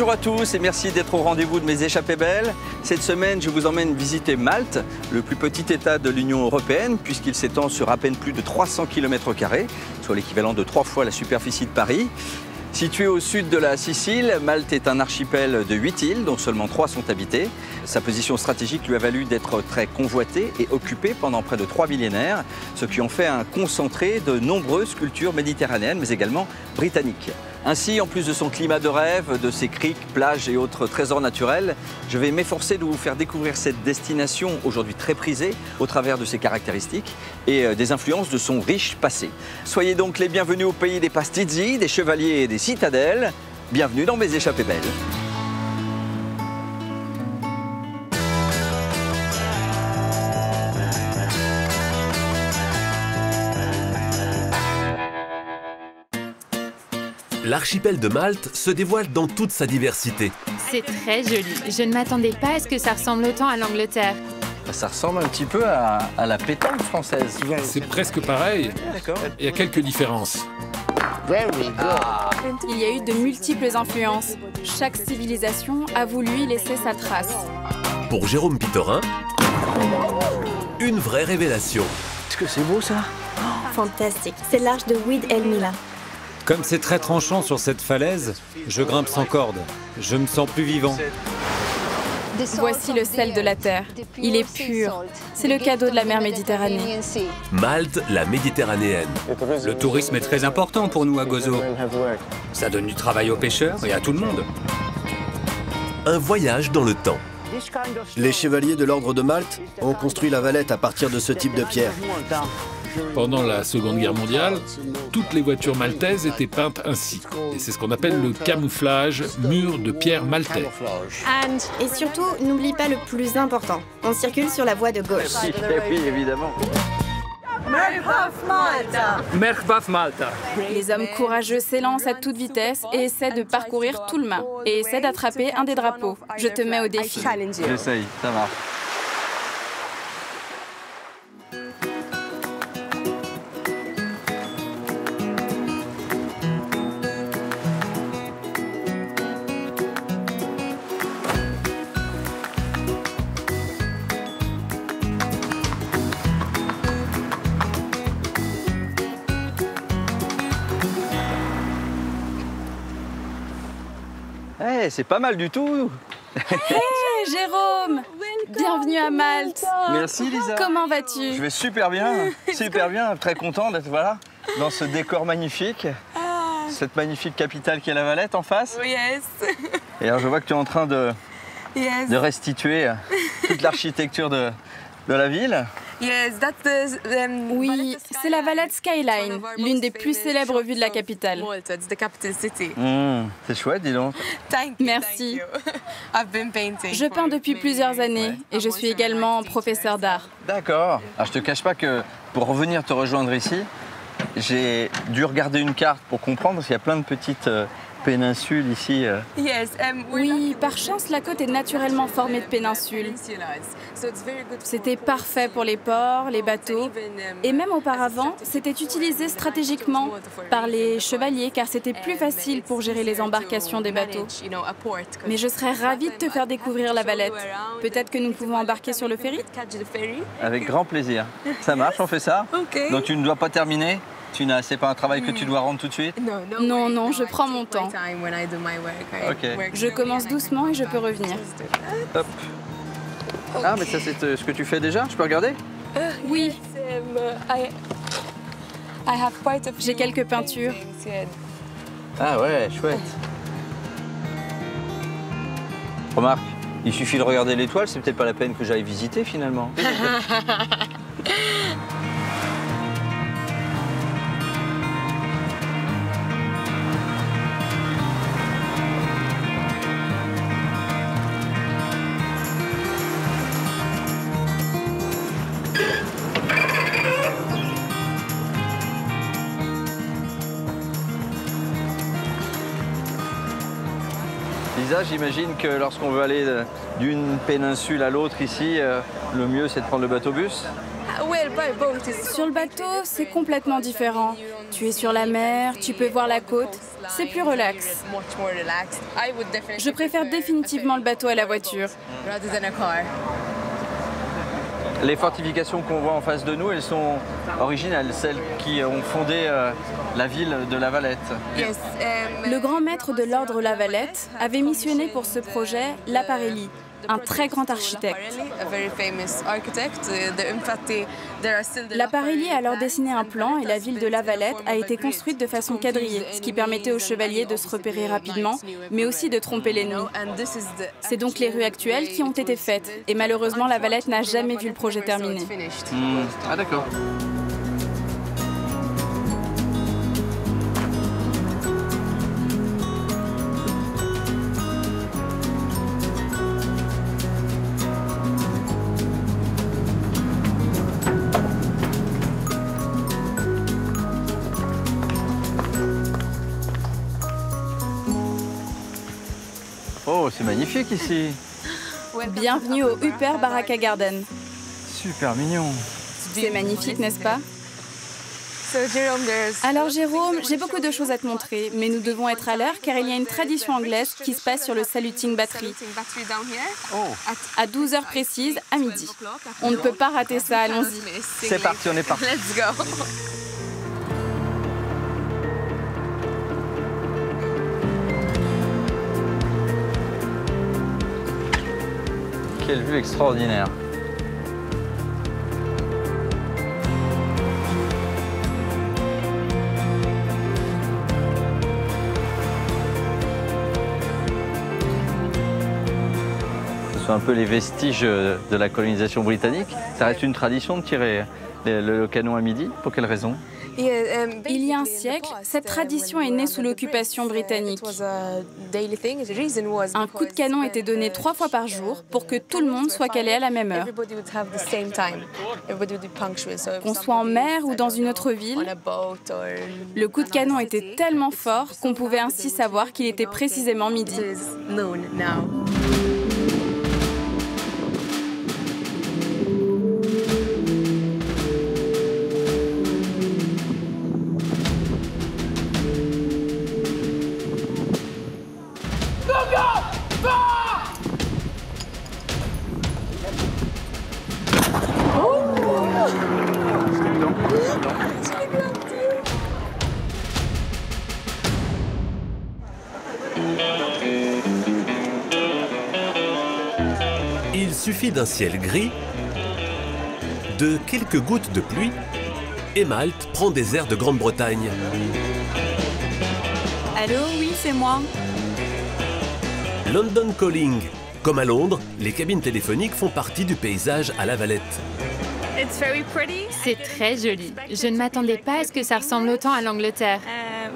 Bonjour à tous et merci d'être au rendez-vous de mes échappées belles. Cette semaine, je vous emmène visiter Malte, le plus petit État de l'Union européenne, puisqu'il s'étend sur à peine plus de 300 km², soit l'équivalent de 3 fois la superficie de Paris. Situé au sud de la Sicile, Malte est un archipel de 8 îles, dont seulement 3 sont habitées. Sa position stratégique lui a valu d'être très convoité et occupé pendant près de 3 millénaires, ce qui en fait un concentré de nombreuses cultures méditerranéennes, mais également britanniques. Ainsi, en plus de son climat de rêve, de ses criques, plages et autres trésors naturels, je vais m'efforcer de vous faire découvrir cette destination aujourd'hui très prisée au travers de ses caractéristiques et des influences de son riche passé. Soyez donc les bienvenus au pays des pastizi, des chevaliers et des citadelles. Bienvenue dans mes échappées belles. L'archipel de Malte se dévoile dans toute sa diversité. C'est très joli. Je ne m'attendais pas à ce que ça ressemble autant à l'Angleterre. Ça ressemble un petit peu à la pétanque française. C'est presque pareil. Il y a quelques différences. Il y a eu de multiples influences. Chaque civilisation a voulu y laisser sa trace. Pour Jérôme Pitorin, une vraie révélation. Est-ce que c'est beau ça? Fantastique. C'est l'arche de Oued El Mila. Comme c'est très tranchant sur cette falaise, je grimpe sans corde. Je me sens plus vivant. Voici le sel de la terre. Il est pur. C'est le cadeau de la mer Méditerranée. Malte, la Méditerranéenne. Le tourisme est très important pour nous à Gozo. Ça donne du travail aux pêcheurs et à tout le monde. Un voyage dans le temps. Les chevaliers de l'ordre de Malte ont construit la Valette à partir de ce type de pierre. Pendant la Seconde Guerre mondiale, toutes les voitures maltaises étaient peintes ainsi. Et c'est ce qu'on appelle le camouflage mur de pierre maltais. Et surtout, n'oublie pas le plus important. On circule sur la voie de gauche. Oui, évidemment. Merhbaf Malta. Les hommes courageux s'élancent à toute vitesse et essaient de parcourir tout le Main. Et essaient d'attraper un des drapeaux. Je te mets au défi. J'essaye, ça marche. Hey, c'est pas mal du tout. Hey, Jérôme! Bienvenue à Malte. Merci Lisa. Comment vas-tu? Je vais super bien, très content d'être dans ce décor magnifique. Cette magnifique capitale qui est la Valette en face. Yes. Et alors je vois que tu es en train de restituer toute l'architecture de la ville. Yes, that's the, Oui, c'est la Valette Skyline, l'une des plus célèbres vues de la capitale. Malta, it's the capital city. C'est chouette, dis donc. Thank you. Merci. Thank you. I've been painting. Je peins depuis plusieurs années et je suis également professeur d'art. D'accord. Alors je te cache pas que pour revenir te rejoindre ici, j'ai dû regarder une carte pour comprendre parce qu'il y a plein de petites péninsules ici. Yes, Oui, par chance, la côte est naturellement formée de péninsules. C'était parfait pour les ports, les bateaux. Et même auparavant, c'était utilisé stratégiquement par les chevaliers car c'était plus facile pour gérer les embarcations des bateaux. Mais je serais ravie de te faire découvrir la Valette. Peut-être que nous pouvons embarquer sur le ferry? Avec grand plaisir. Ça marche, on fait ça? Donc tu ne dois pas terminer? C'est pas un travail que tu dois rendre tout de suite? Non, non, je prends mon temps. Ok. Je commence doucement et je peux revenir. Hop. Ah, mais ça c'est ce que tu fais déjà? Je peux regarder? Oui. J'ai quelques peintures. Ah ouais, chouette. Remarque, il suffit de regarder l'étoile, c'est peut-être pas la peine que j'aille visiter finalement. Lisa, j'imagine que lorsqu'on veut aller d'une péninsule à l'autre ici, le mieux c'est de prendre le bateau-bus? Oui, Sur le bateau, c'est complètement différent. Tu es sur la mer, tu peux voir la côte, c'est plus relax. Je préfère définitivement le bateau à la voiture. Les fortifications qu'on voit en face de nous, elles sont originales, celles qui ont fondé la ville de La Valette. Le grand maître de l'ordre La Valette avait missionné pour ce projet Laparelli, un très grand architecte. Laparelli a alors dessiné un plan et la ville de La Valette a été construite de façon quadrillée, ce qui permettait aux chevaliers de se repérer rapidement, mais aussi de tromper l'ennemi. C'est donc les rues actuelles qui ont été faites, et malheureusement La Valette n'a jamais vu le projet terminé. Ah d'accord. Oh, c'est magnifique ici. Bienvenue au Upper Baraka Garden. Super mignon. C'est magnifique, n'est-ce pas? Alors Jérôme, j'ai beaucoup de choses à te montrer, mais nous devons être à l'heure car il y a une tradition anglaise qui se passe sur le Saluting Battery. À 12h précises, à midi. On ne peut pas rater ça, allons-y. C'est parti, on est parti. Let's go. Quelle vue extraordinaire. Ce sont un peu les vestiges de la colonisation britannique. Ça reste une tradition de tirer le canon à midi. Pour quelle raison? Il y a un siècle, cette tradition est née sous l'occupation britannique. Un coup de canon était donné 3 fois par jour pour que tout le monde soit calé à la même heure. Qu'on soit en mer ou dans une autre ville, le coup de canon était tellement fort qu'on pouvait ainsi savoir qu'il était précisément midi. Il suffit d'un ciel gris, de quelques gouttes de pluie, et Malte prend des airs de Grande-Bretagne. Allô, oui, c'est moi. London Calling. Comme à Londres, les cabines téléphoniques font partie du paysage à La Valette. C'est très joli. Je ne m'attendais pas à ce que ça ressemble autant à l'Angleterre.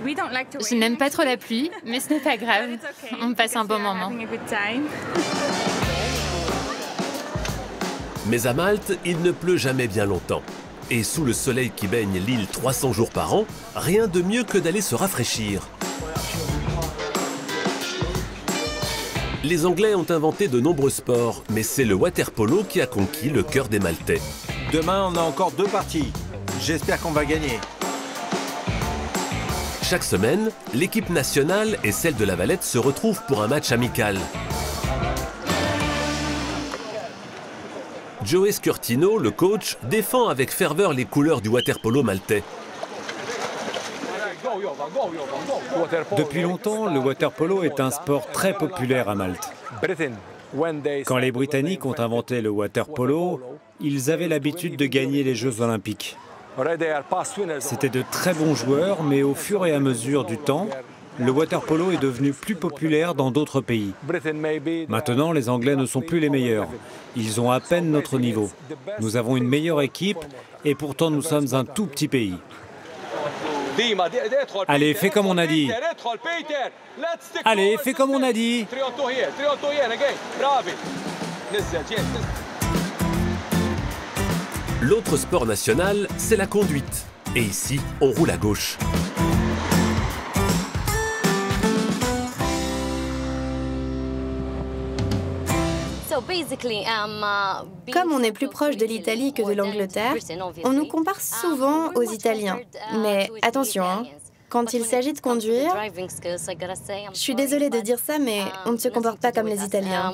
Je n'aime pas trop la pluie, mais ce n'est pas grave. On passe un bon moment. Mais à Malte, il ne pleut jamais bien longtemps. Et sous le soleil qui baigne l'île 300 jours par an, rien de mieux que d'aller se rafraîchir. Les Anglais ont inventé de nombreux sports, mais c'est le water-polo qui a conquis le cœur des Maltais. Demain, on a encore 2 parties. J'espère qu'on va gagner. Chaque semaine, l'équipe nationale et celle de La Valette se retrouvent pour un match amical. Joey Scurtino, le coach, défend avec ferveur les couleurs du water-polo maltais. Depuis longtemps, le water-polo est un sport très populaire à Malte. Quand les Britanniques ont inventé le water-polo, ils avaient l'habitude de gagner les Jeux Olympiques. C'était de très bons joueurs, mais au fur et à mesure du temps, le water-polo est devenu plus populaire dans d'autres pays. Maintenant, les Anglais ne sont plus les meilleurs. Ils ont à peine notre niveau. Nous avons une meilleure équipe et pourtant nous sommes un tout petit pays. Allez, fais comme on a dit. Allez, fais comme on a dit. L'autre sport national, c'est la conduite. Et ici, on roule à gauche. Comme on est plus proche de l'Italie que de l'Angleterre, on nous compare souvent aux Italiens. Mais attention, hein, quand il s'agit de conduire, je suis désolée de dire ça, mais on ne se comporte pas comme les Italiens.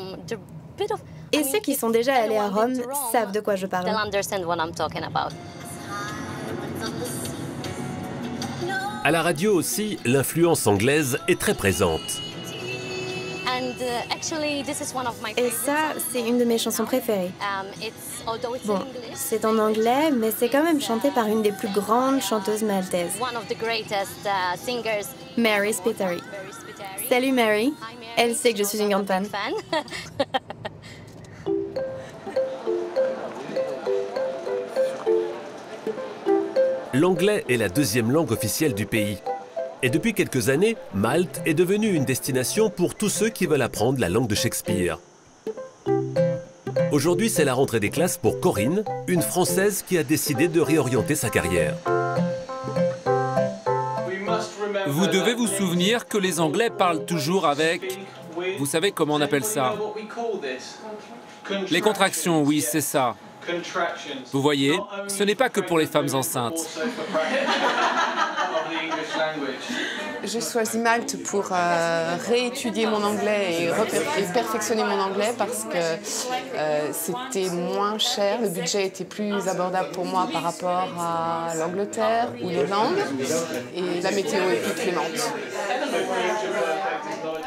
Et ceux qui sont déjà allés à Rome savent de quoi je parle. À la radio aussi, l'influence anglaise est très présente. Et ça, c'est une de mes chansons préférées. Bon, c'est en anglais, mais c'est quand même chanté par une des plus grandes chanteuses maltaises, Mary Spiteri. Salut Mary, elle sait que je suis une grande fan. L'anglais est la deuxième langue officielle du pays. Et depuis quelques années, Malte est devenue une destination pour tous ceux qui veulent apprendre la langue de Shakespeare. Aujourd'hui, c'est la rentrée des classes pour Corinne, une Française qui a décidé de réorienter sa carrière. Vous devez vous souvenir que les Anglais parlent toujours avec... Vous savez comment on appelle ça? Les contractions, oui, c'est ça. Vous voyez, ce n'est pas que pour les femmes enceintes. J'ai choisi Malte pour réétudier mon anglais et perfectionner mon anglais parce que c'était moins cher, le budget était plus abordable pour moi par rapport à l'Angleterre ou l'Irlande et la météo est plus clémente.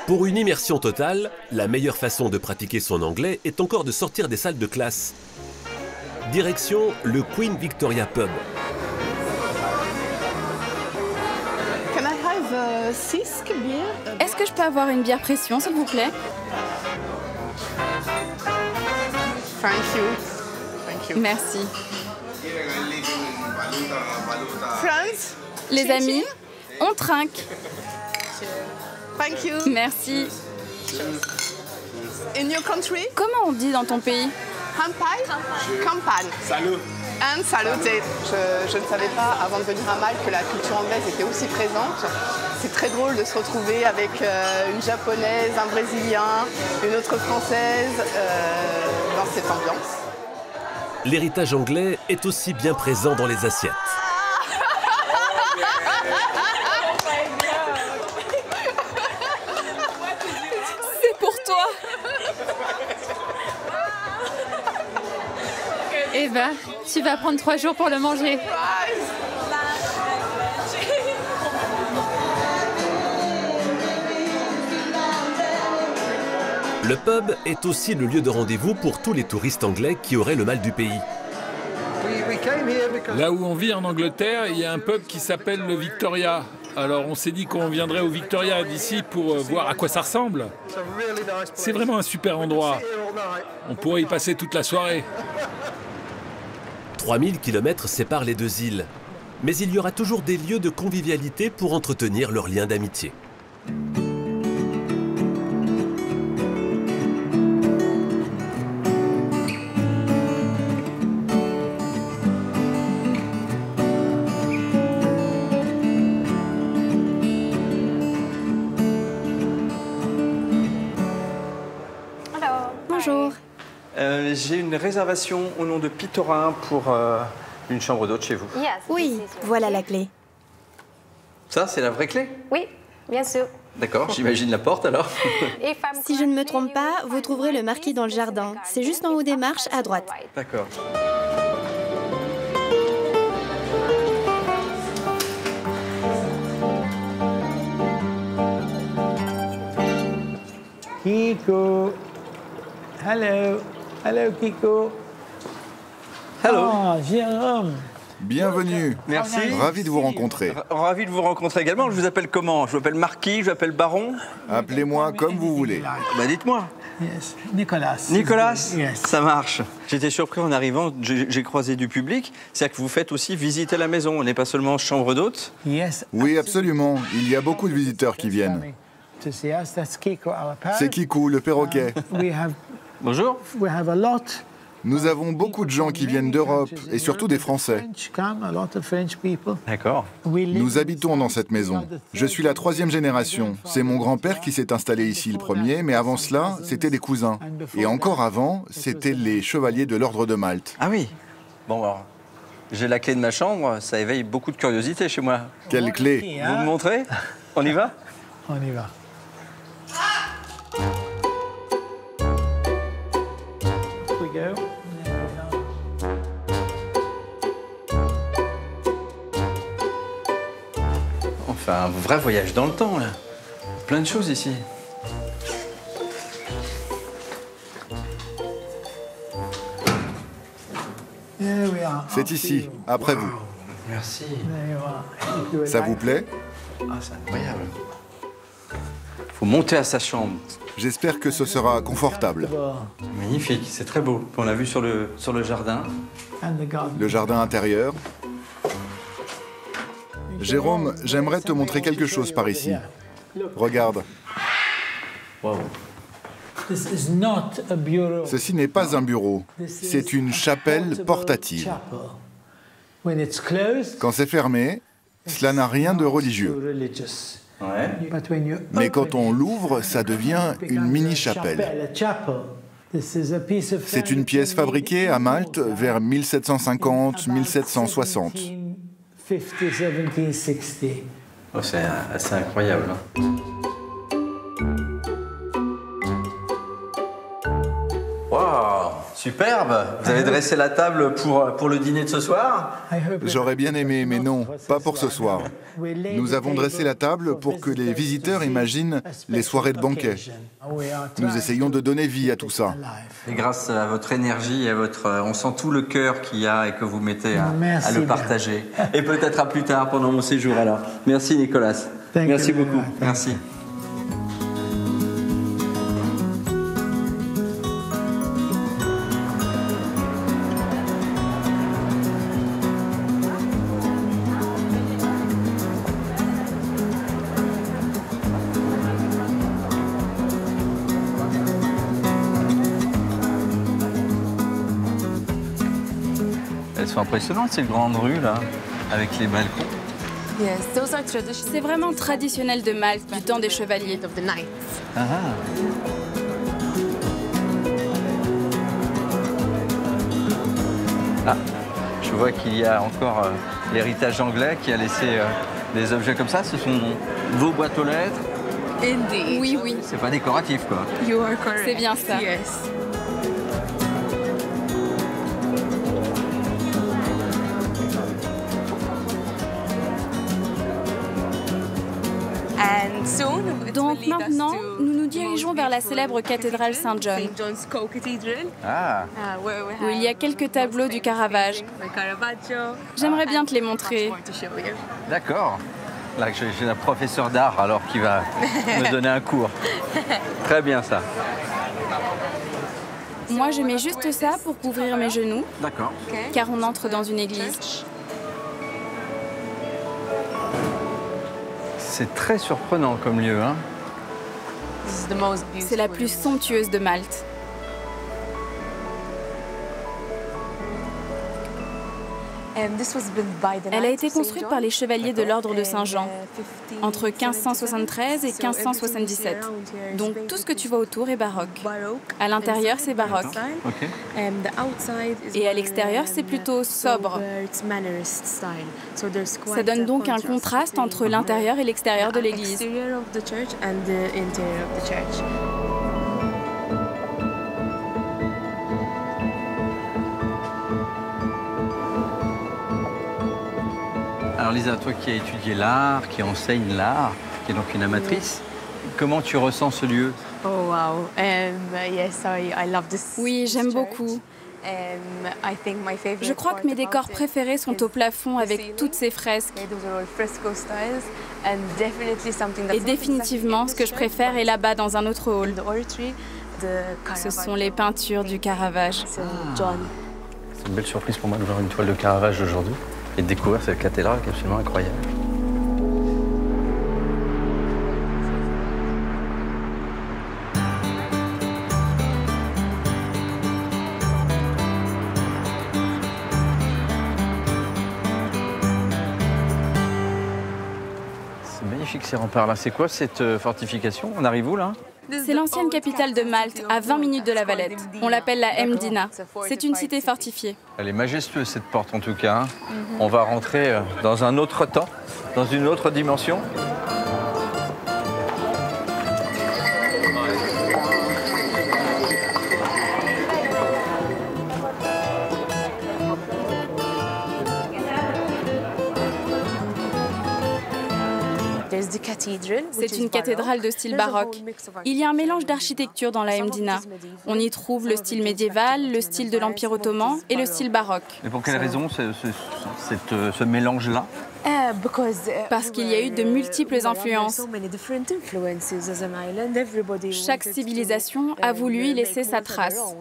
Pour une immersion totale, la meilleure façon de pratiquer son anglais est encore de sortir des salles de classe. Direction le Queen Victoria Pub. Est-ce que je peux avoir une bière pression, s'il vous plaît? Merci. Les amis, on trinque. Merci. Comment on dit dans ton pays? Campagne. Salut. And salute. Je ne savais pas avant de venir à Malte que la culture anglaise était aussi présente. C'est très drôle de se retrouver avec une japonaise, un brésilien, une autre française dans cette ambiance. L'héritage anglais est aussi bien présent dans les assiettes. C'est pour toi. Eva, tu vas prendre 3 jours pour le manger. Le pub est aussi le lieu de rendez-vous pour tous les touristes anglais qui auraient le mal du pays. Là où on vit en Angleterre, il y a un pub qui s'appelle le Victoria. Alors on s'est dit qu'on viendrait au Victoria d'ici pour voir à quoi ça ressemble. C'est vraiment un super endroit. On pourrait y passer toute la soirée. 3000 km séparent les deux îles. Mais il y aura toujours des lieux de convivialité pour entretenir leurs liens d'amitié. Bonjour. J'ai une réservation au nom de Pitorin pour une chambre d'hôte chez vous. Oui, voilà la clé. Ça, c'est la vraie clé? Oui, bien sûr. D'accord, j'imagine la porte alors. Si je ne me trompe pas, vous trouverez le marquis dans le jardin. C'est juste en haut des marches, à droite. D'accord. Kiko. Hello. Hello, Kiko. Hello. Oh, Jérôme. Bienvenue. Merci. Ravi de vous rencontrer. Ravi de vous rencontrer également. Je vous appelle comment? Je m'appelle Marquis, je m'appelle Baron. Appelez-moi comme vous voulez. Bah dites-moi. Yes. Nicolas. Nicolas, Yes. Ça marche. J'étais surpris en arrivant, j'ai croisé du public. C'est-à-dire que vous faites aussi visiter la maison. On n'est pas seulement chambre d'hôte. Yes. Oui, absolument. Il y a beaucoup de visiteurs qui viennent. C'est Kikou, le perroquet. Bonjour. We have a lot Nous avons beaucoup de gens qui viennent d'Europe et surtout des Français. D'accord. Nous habitons dans cette maison. Je suis la 3e génération. C'est mon grand-père qui s'est installé ici le premier, mais avant cela, c'était des cousins. Et encore avant, c'était les chevaliers de l'Ordre de Malte. Ah oui. Bon, alors, j'ai la clé de ma chambre, ça éveille beaucoup de curiosité chez moi. Quelle clé? Vous me montrez? On y va? On y va. On fait un vrai voyage dans le temps, là. Plein de choses ici. C'est ici, après vous. Merci. Ça vous plaît? Ah, c'est incroyable. Faut monter à sa chambre. J'espère que ce sera confortable. Magnifique, c'est très beau. On l'a vu sur le jardin. Le jardin intérieur. Jérôme, j'aimerais te montrer quelque chose par ici. Regarde. Wow. Ceci n'est pas un bureau, c'est une chapelle portative. Quand c'est fermé, cela n'a rien de religieux. Ouais. Mais quand on l'ouvre, ça devient une mini-chapelle. C'est une pièce fabriquée à Malte vers 1750-1760. Oh, c'est assez incroyable. Hein. Waouh, superbe! Vous avez dressé la table pour le dîner de ce soir? J'aurais bien aimé, mais non, pas pour ce soir. Nous avons dressé la table pour que les visiteurs imaginent les soirées de banquet. Nous essayons de donner vie à tout ça. Et grâce à votre énergie et à on sent tout le cœur qu'il y a et que vous mettez à le partager. Et peut-être à plus tard pendant mon séjour alors. Merci Nicolas. Merci beaucoup. Merci. Elles sont impressionnantes ces grandes rues là, avec les balcons. C'est vraiment traditionnel de Malte, du temps des chevaliers. Ah, je vois qu'il y a encore l'héritage anglais qui a laissé des objets comme ça. Ce sont vos boîtes aux lettres. Oui, oui. C'est pas décoratif quoi. C'est bien ça. Donc maintenant, nous nous dirigeons vers la célèbre cathédrale Saint-John, où il y a quelques tableaux du Caravage. J'aimerais bien te les montrer. D'accord. Là, j'ai un professeur d'art alors qui va me donner un cours. Très bien ça. Moi, je mets juste ça pour couvrir mes genoux. D'accord. Car on entre dans une église. C'est très surprenant comme lieu, hein? C'est la plus somptueuse de Malte. Elle a été construite par les chevaliers de l'Ordre de Saint-Jean entre 1573 et 1577. Donc tout ce que tu vois autour est baroque. À l'intérieur, c'est baroque. Okay. Et à l'extérieur, c'est plutôt sobre. Ça donne donc un contraste entre l'intérieur et l'extérieur de l'église. Alors Lisa, toi qui as étudié l'art, qui enseigne l'art, qui est donc une amatrice, comment tu ressens ce lieu? Oh wow, oui, j'aime beaucoup. Je crois que mes décors préférés sont au plafond avec toutes ces fresques. Et définitivement, ce que je préfère est là-bas dans un autre hall. Ce sont les peintures du Caravage. C'est une belle surprise pour moi de voir une toile de Caravage aujourd'hui et de découvrir cette cathédrale qui est absolument incroyable. magnifiques ces remparts-là. C'est quoi cette fortification? On arrive où là? C'est l'ancienne capitale de Malte, à 20 minutes de la Valette. On l'appelle la Mdina. C'est une cité fortifiée. Elle est majestueuse cette porte en tout cas. On va rentrer dans un autre temps, dans une autre dimension. C'est une cathédrale de style baroque. Il y a un mélange d'architecture dans la Mdina. On y trouve le style médiéval, le style de l'Empire ottoman et le style baroque. Et pour quelle raison ce mélange-là? Parce qu'il y a eu de multiples influences. Chaque civilisation a voulu y laisser sa trace.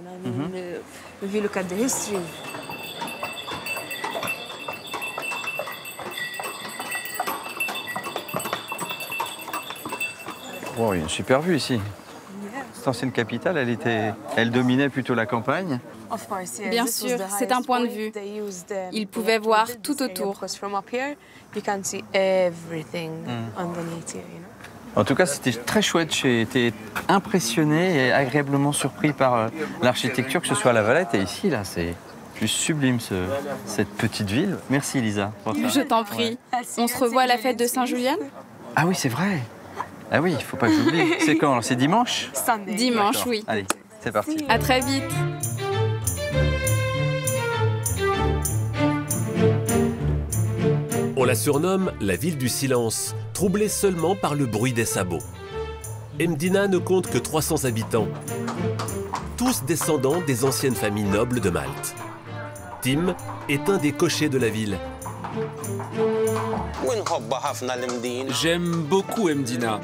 Wow, il y a une super vue ici. Cette ancienne capitale, elle dominait plutôt la campagne. Bien sûr, c'est un point de vue. Ils pouvaient voir tout autour. En tout cas, c'était très chouette. J'ai été impressionné et agréablement surpris par l'architecture, que ce soit à la Valette et ici, là, c'est juste sublime cette petite ville. Merci Elisa. Je t'en prie. On se revoit à la fête de Saint-Julien? Ah oui, c'est vrai. Ah oui, il ne faut pas que j'oublie. C'est quand? C'est dimanche? Dimanche, oui. Allez, c'est parti. À très vite. On la surnomme la ville du silence, troublée seulement par le bruit des sabots. Mdina ne compte que 300 habitants, tous descendants des anciennes familles nobles de Malte. Tim est un des cochers de la ville. J'aime beaucoup Mdina.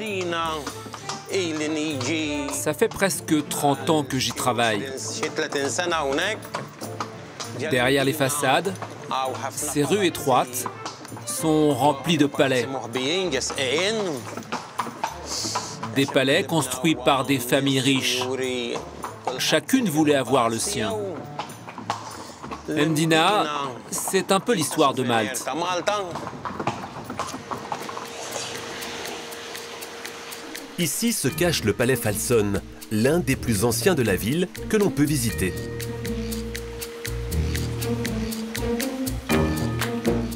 Ça fait presque 30 ans que j'y travaille. Derrière les façades, ces rues étroites sont remplies de palais. Des palais construits par des familles riches. Chacune voulait avoir le sien. Mdina, c'est un peu l'histoire de Malte. Ici se cache le palais Falson, l'un des plus anciens de la ville que l'on peut visiter.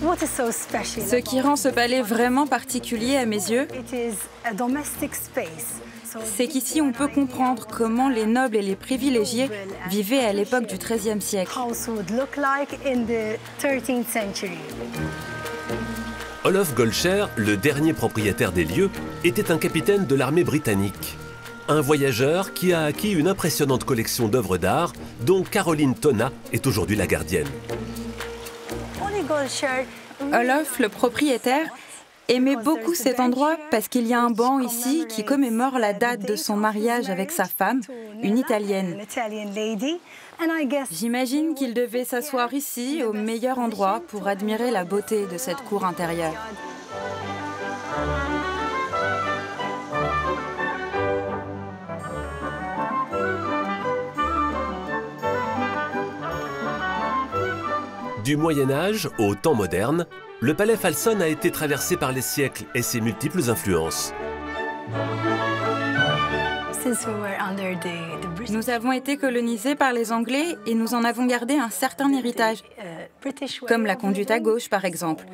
Ce qui rend ce palais vraiment particulier à mes yeux, c'est qu'ici on peut comprendre comment les nobles et les privilégiés vivaient à l'époque du XIIIe siècle. Olof Golcher, le dernier propriétaire des lieux, était un capitaine de l'armée britannique. Un voyageur qui a acquis une impressionnante collection d'œuvres d'art dont Caroline Tonna est aujourd'hui la gardienne. Olof, le propriétaire, aimait beaucoup cet endroit parce qu'il y a un banc ici qui commémore la date de son mariage avec sa femme, une Italienne. J'imagine qu'il devait s'asseoir ici, au meilleur endroit, pour admirer la beauté de cette cour intérieure. Du Moyen-Âge au temps moderne, le palais Falson a été traversé par les siècles et ses multiples influences. Nous avons été colonisés par les Anglais et nous en avons gardé un certain héritage, comme la conduite à gauche par exemple.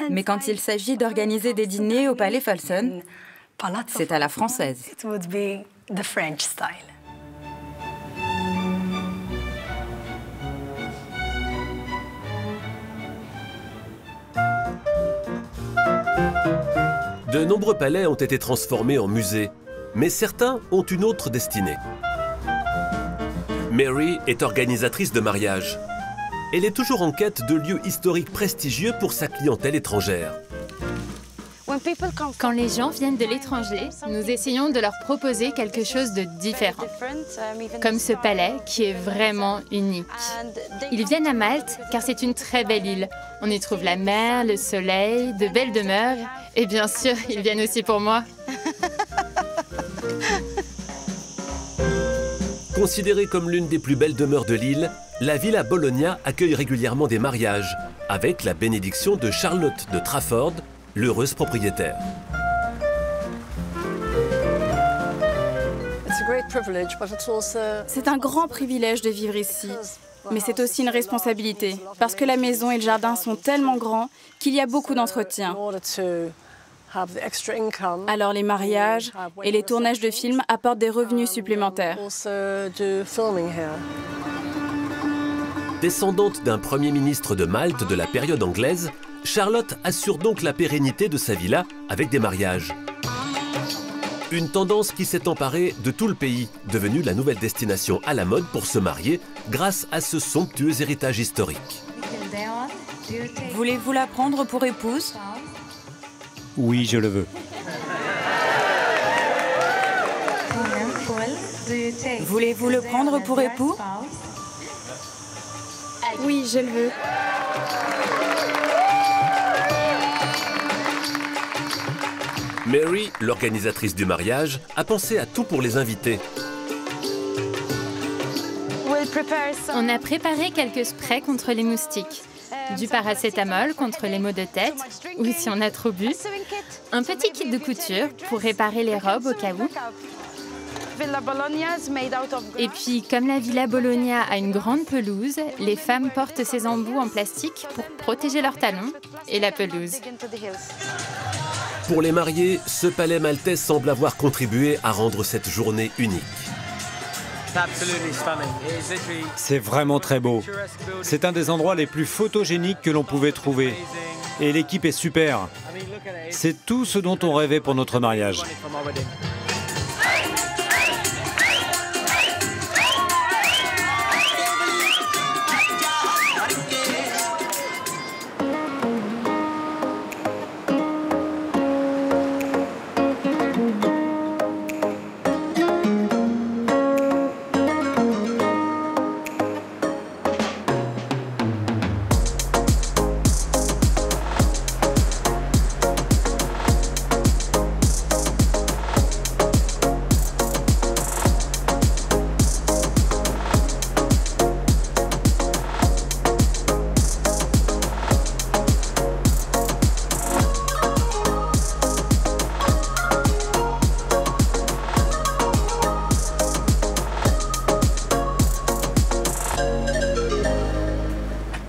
Mais quand il s'agit d'organiser des dîners au palais Falson, c'est à la française. De nombreux palais ont été transformés en musées, mais certains ont une autre destinée. Mary est organisatrice de mariage. Elle est toujours en quête de lieux historiques prestigieux pour sa clientèle étrangère. Quand les gens viennent de l'étranger, nous essayons de leur proposer quelque chose de différent, comme ce palais qui est vraiment unique. Ils viennent à Malte car c'est une très belle île. On y trouve la mer, le soleil, de belles demeures et bien sûr, ils viennent aussi pour moi. Considérée comme l'une des plus belles demeures de l'île, la Villa Bologna accueille régulièrement des mariages, avec la bénédiction de Charlotte de Trafford, l'heureuse propriétaire. C'est un grand privilège de vivre ici, mais c'est aussi une responsabilité, parce que la maison et le jardin sont tellement grands qu'il y a beaucoup d'entretien. Alors les mariages et les tournages de films apportent des revenus supplémentaires. Descendante d'un premier ministre de Malte de la période anglaise, Charlotte assure donc la pérennité de sa villa avec des mariages. Une tendance qui s'est emparée de tout le pays, devenue la nouvelle destination à la mode pour se marier grâce à ce somptueux héritage historique. Voulez-vous la prendre pour épouse? Oui, je le veux. Voulez-vous le prendre pour époux? Oui, je le veux. Mary, l'organisatrice du mariage, a pensé à tout pour les invités. On a préparé quelques sprays contre les moustiques, du paracétamol contre les maux de tête, ou si on a trop bu, un petit kit de couture pour réparer les robes au cas où. Et puis, comme la Villa Bologna a une grande pelouse, les femmes portent ces embouts en plastique pour protéger leurs talons et la pelouse. Pour les mariés, ce palais maltais semble avoir contribué à rendre cette journée unique. C'est vraiment très beau. C'est un des endroits les plus photogéniques que l'on pouvait trouver. Et l'équipe est super. C'est tout ce dont on rêvait pour notre mariage.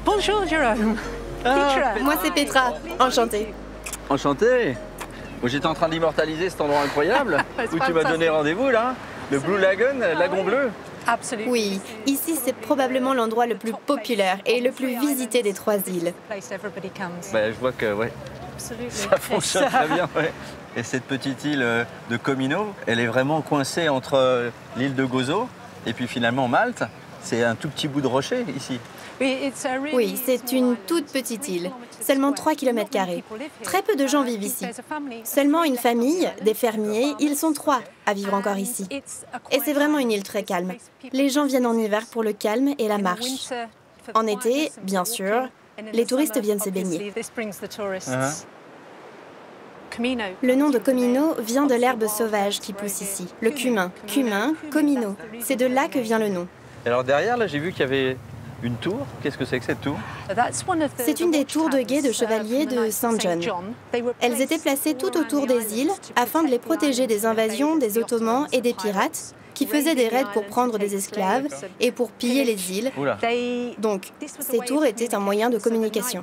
Bonjour, Jérôme. Moi, c'est Petra. Enchantée. Enchantée. Moi, j'étais en train d'immortaliser cet endroit incroyable où tu m'as donné rendez-vous, là. Le Blue Lagoon, Lagon Bleu. Oui, ici, c'est probablement l'endroit le plus populaire et le plus visité des 3 îles. Ben, je vois que, ouais, ça fonctionne très bien, ouais. Et cette petite île de Comino, elle est vraiment coincée entre l'île de Gozo et puis finalement Malte. C'est un tout petit bout de rocher ici. Oui, c'est une toute petite île, seulement 3 km². Très peu de gens vivent ici. Seulement une famille, des fermiers, ils sont 3 à vivre encore ici. Et c'est vraiment une île très calme. Les gens viennent en hiver pour le calme et la marche. En été, bien sûr, les touristes viennent se baigner. Le nom de Comino vient de l'herbe sauvage qui pousse ici, le cumin. Cumin, Comino. C'est de là que vient le nom. Alors derrière, là, j'ai vu qu'il y avait une tour. Qu'est-ce que c'est que cette tour? C'est une des tours de guet de chevaliers de Saint John. Elles étaient placées tout autour des îles afin de les protéger des invasions des Ottomans et des pirates qui faisaient des raids pour prendre des esclaves et pour piller les îles. Donc, ces tours étaient un moyen de communication.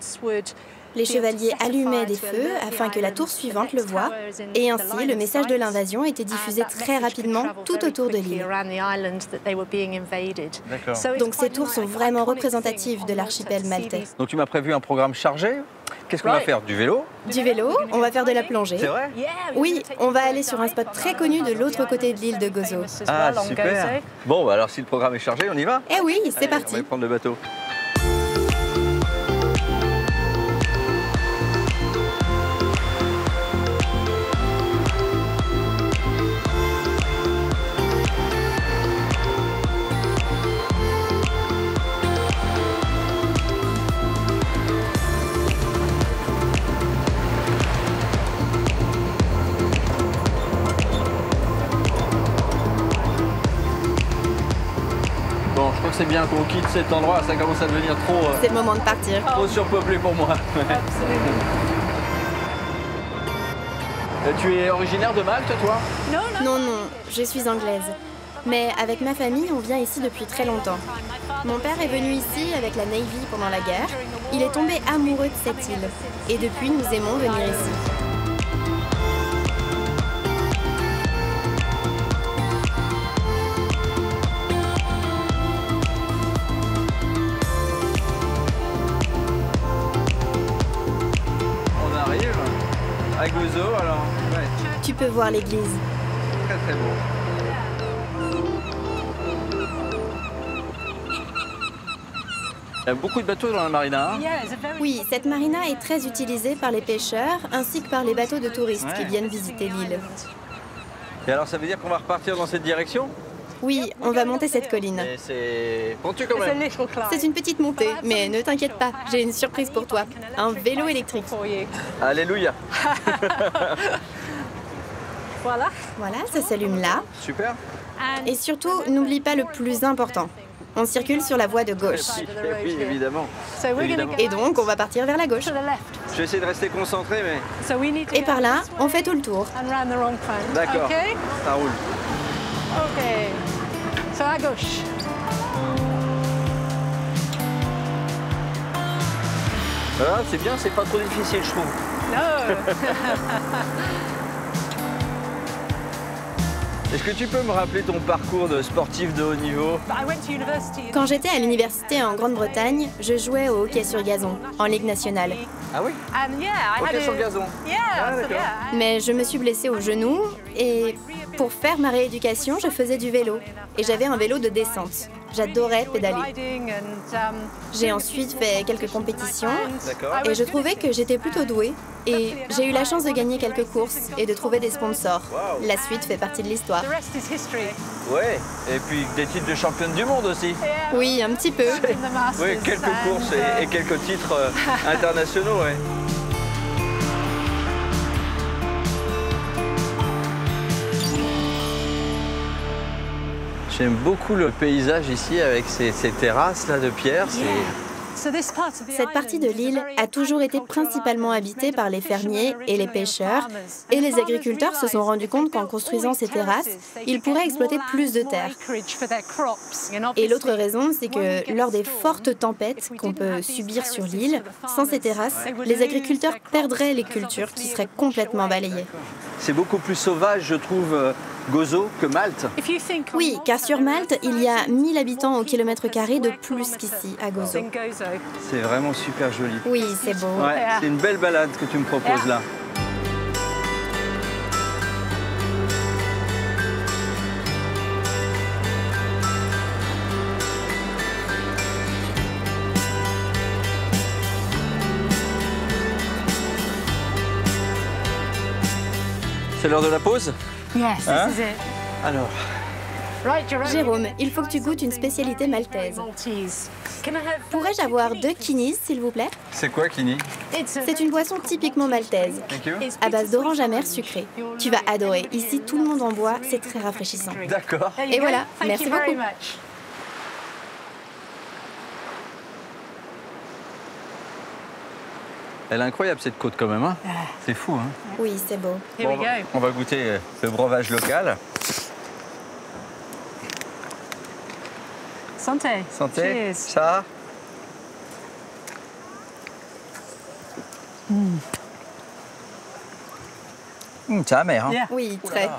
Les chevaliers allumaient des feux afin que la tour suivante le voie, et ainsi le message de l'invasion était diffusé très rapidement tout autour de l'île. Donc ces tours sont vraiment représentatives de l'archipel maltais. Donc tu m'as prévu un programme chargé. Qu'est-ce qu'on va faire? Du vélo? Du vélo, on va faire de la plongée. C'est vrai? Oui, on va aller sur un spot très connu de l'autre côté de l'île de Gozo. Ah, super. Bon, bah alors si le programme est chargé, on y va? Eh oui, c'est parti. On va prendre le bateau. C'est bien qu'on quitte cet endroit, ça commence à devenir trop... C'est le moment de partir. Trop surpeuplé pour moi. Tu es originaire de Malte, toi? Non, je suis anglaise. Mais avec ma famille, on vient ici depuis très longtemps. Mon père est venu ici avec la Navy pendant la guerre. Il est tombé amoureux de cette île. Et depuis, nous aimons venir ici. On arrive à Gozo, alors. Ouais. Tu peux voir l'église. Très très beau. Il y a beaucoup de bateaux dans la marina. Hein? Oui, cette marina est très utilisée par les pêcheurs ainsi que par les bateaux de touristes qui viennent visiter l'île. Et alors ça veut dire qu'on va repartir dans cette direction? Oui, on va monter cette colline. Et c'est pentu quand même. C'est une petite montée, mais ne t'inquiète pas, j'ai une surprise pour toi. Un vélo électrique. Alléluia. Voilà, ça s'allume là. Super. Et surtout, n'oublie pas le plus important. On circule sur la voie de gauche. Oui, évidemment. Et donc, on va partir vers la gauche. Je vais essayer de rester concentré, mais... Et par là, on fait tout le tour. D'accord, ça roule. Ok, sur la gauche. Ah, c'est bien, c'est pas trop difficile, je trouve. Non. Est-ce que tu peux me rappeler ton parcours de sportif de haut niveau? Quand j'étais à l'université en Grande-Bretagne, je jouais au hockey sur gazon, en Ligue nationale. Ah oui? Hockey sur gazon. Ah, d'accord. Mais je me suis blessée au genou et pour faire ma rééducation, je faisais du vélo. Et j'avais un vélo de descente. J'adorais pédaler. J'ai ensuite fait quelques compétitions et je trouvais que j'étais plutôt douée. Et j'ai eu la chance de gagner quelques courses et de trouver des sponsors. La suite fait partie de l'histoire. Ouais, et puis des titres de championne du monde aussi. Oui, un petit peu. Oui, quelques courses et quelques titres internationaux, ouais. J'aime beaucoup le paysage ici avec ces terrasses là de pierre. Cette partie de l'île a toujours été principalement habitée par les fermiers et les pêcheurs, et les agriculteurs se sont rendus compte qu'en construisant ces terrasses, ils pourraient exploiter plus de terre. Et l'autre raison, c'est que lors des fortes tempêtes qu'on peut subir sur l'île, sans ces terrasses, les agriculteurs perdraient les cultures qui seraient complètement balayées. C'est beaucoup plus sauvage, je trouve, Gozo que Malte. Oui, car sur Malte, il y a 1000 habitants au kilomètre carré de plus qu'ici, à Gozo. C'est vraiment super joli. Oui, c'est beau. Ouais, c'est une belle balade que tu me proposes là. C'est l'heure de la pause? Yes, hein? this is it. Alors. Jérôme, il faut que tu goûtes une spécialité maltaise. Pourrais-je avoir 2 kinis, s'il vous plaît? C'est quoi, kini? C'est une boisson typiquement maltaise, à base d'orange amère sucrée. Tu vas adorer. Ici, tout le monde en boit, c'est très rafraîchissant. D'accord. Et voilà, merci beaucoup. Elle est incroyable cette côte quand même, hein? C'est fou, hein? Oui, c'est beau. Bon, on va goûter le breuvage local. Santé. Santé. Cheers. Ça. C'est amer, hein? Oui, très.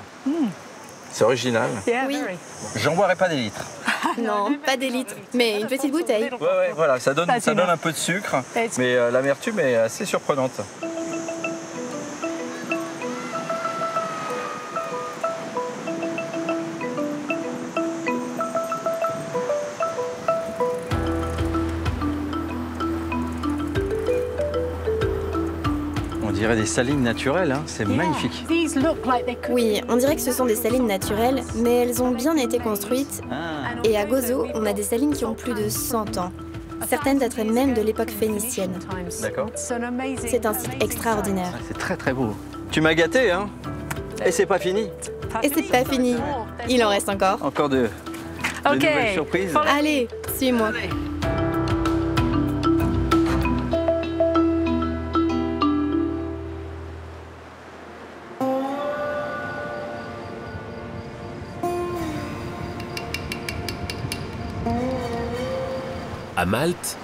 C'est original. Oui. J'en boirai pas des litres. Non, pas des litres, mais une petite bouteille. Ouais, voilà, ça donne un peu de sucre, mais l'amertume est assez surprenante. On dirait des salines naturelles, hein. C'est magnifique. Oui, on dirait que ce sont des salines naturelles, mais elles ont bien été construites. Et à Gozo, on a des salines qui ont plus de 100 ans. Certaines dateraient même de l'époque phénicienne. D'accord. C'est un site extraordinaire. C'est très très beau. Tu m'as gâté, hein? Et c'est pas fini. Et c'est pas fini. Il en reste encore. Encore de nouvelles surprises. Allez, suis-moi. À Malte,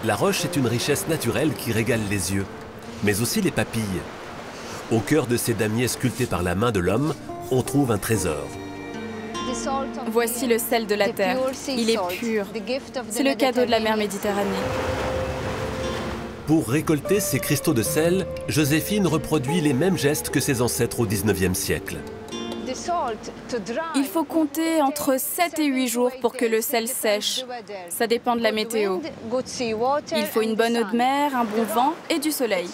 la roche est une richesse naturelle qui régale les yeux, mais aussi les papilles. Au cœur de ces damiers sculptés par la main de l'homme, on trouve un trésor. Voici le sel de la terre. Il est pur. C'est le cadeau de la mer Méditerranée. Pour récolter ces cristaux de sel, Joséphine reproduit les mêmes gestes que ses ancêtres au XIXe siècle. Il faut compter entre 7 et 8 jours pour que le sel sèche. Ça dépend de la météo. Il faut une bonne eau de mer, un bon vent et du soleil.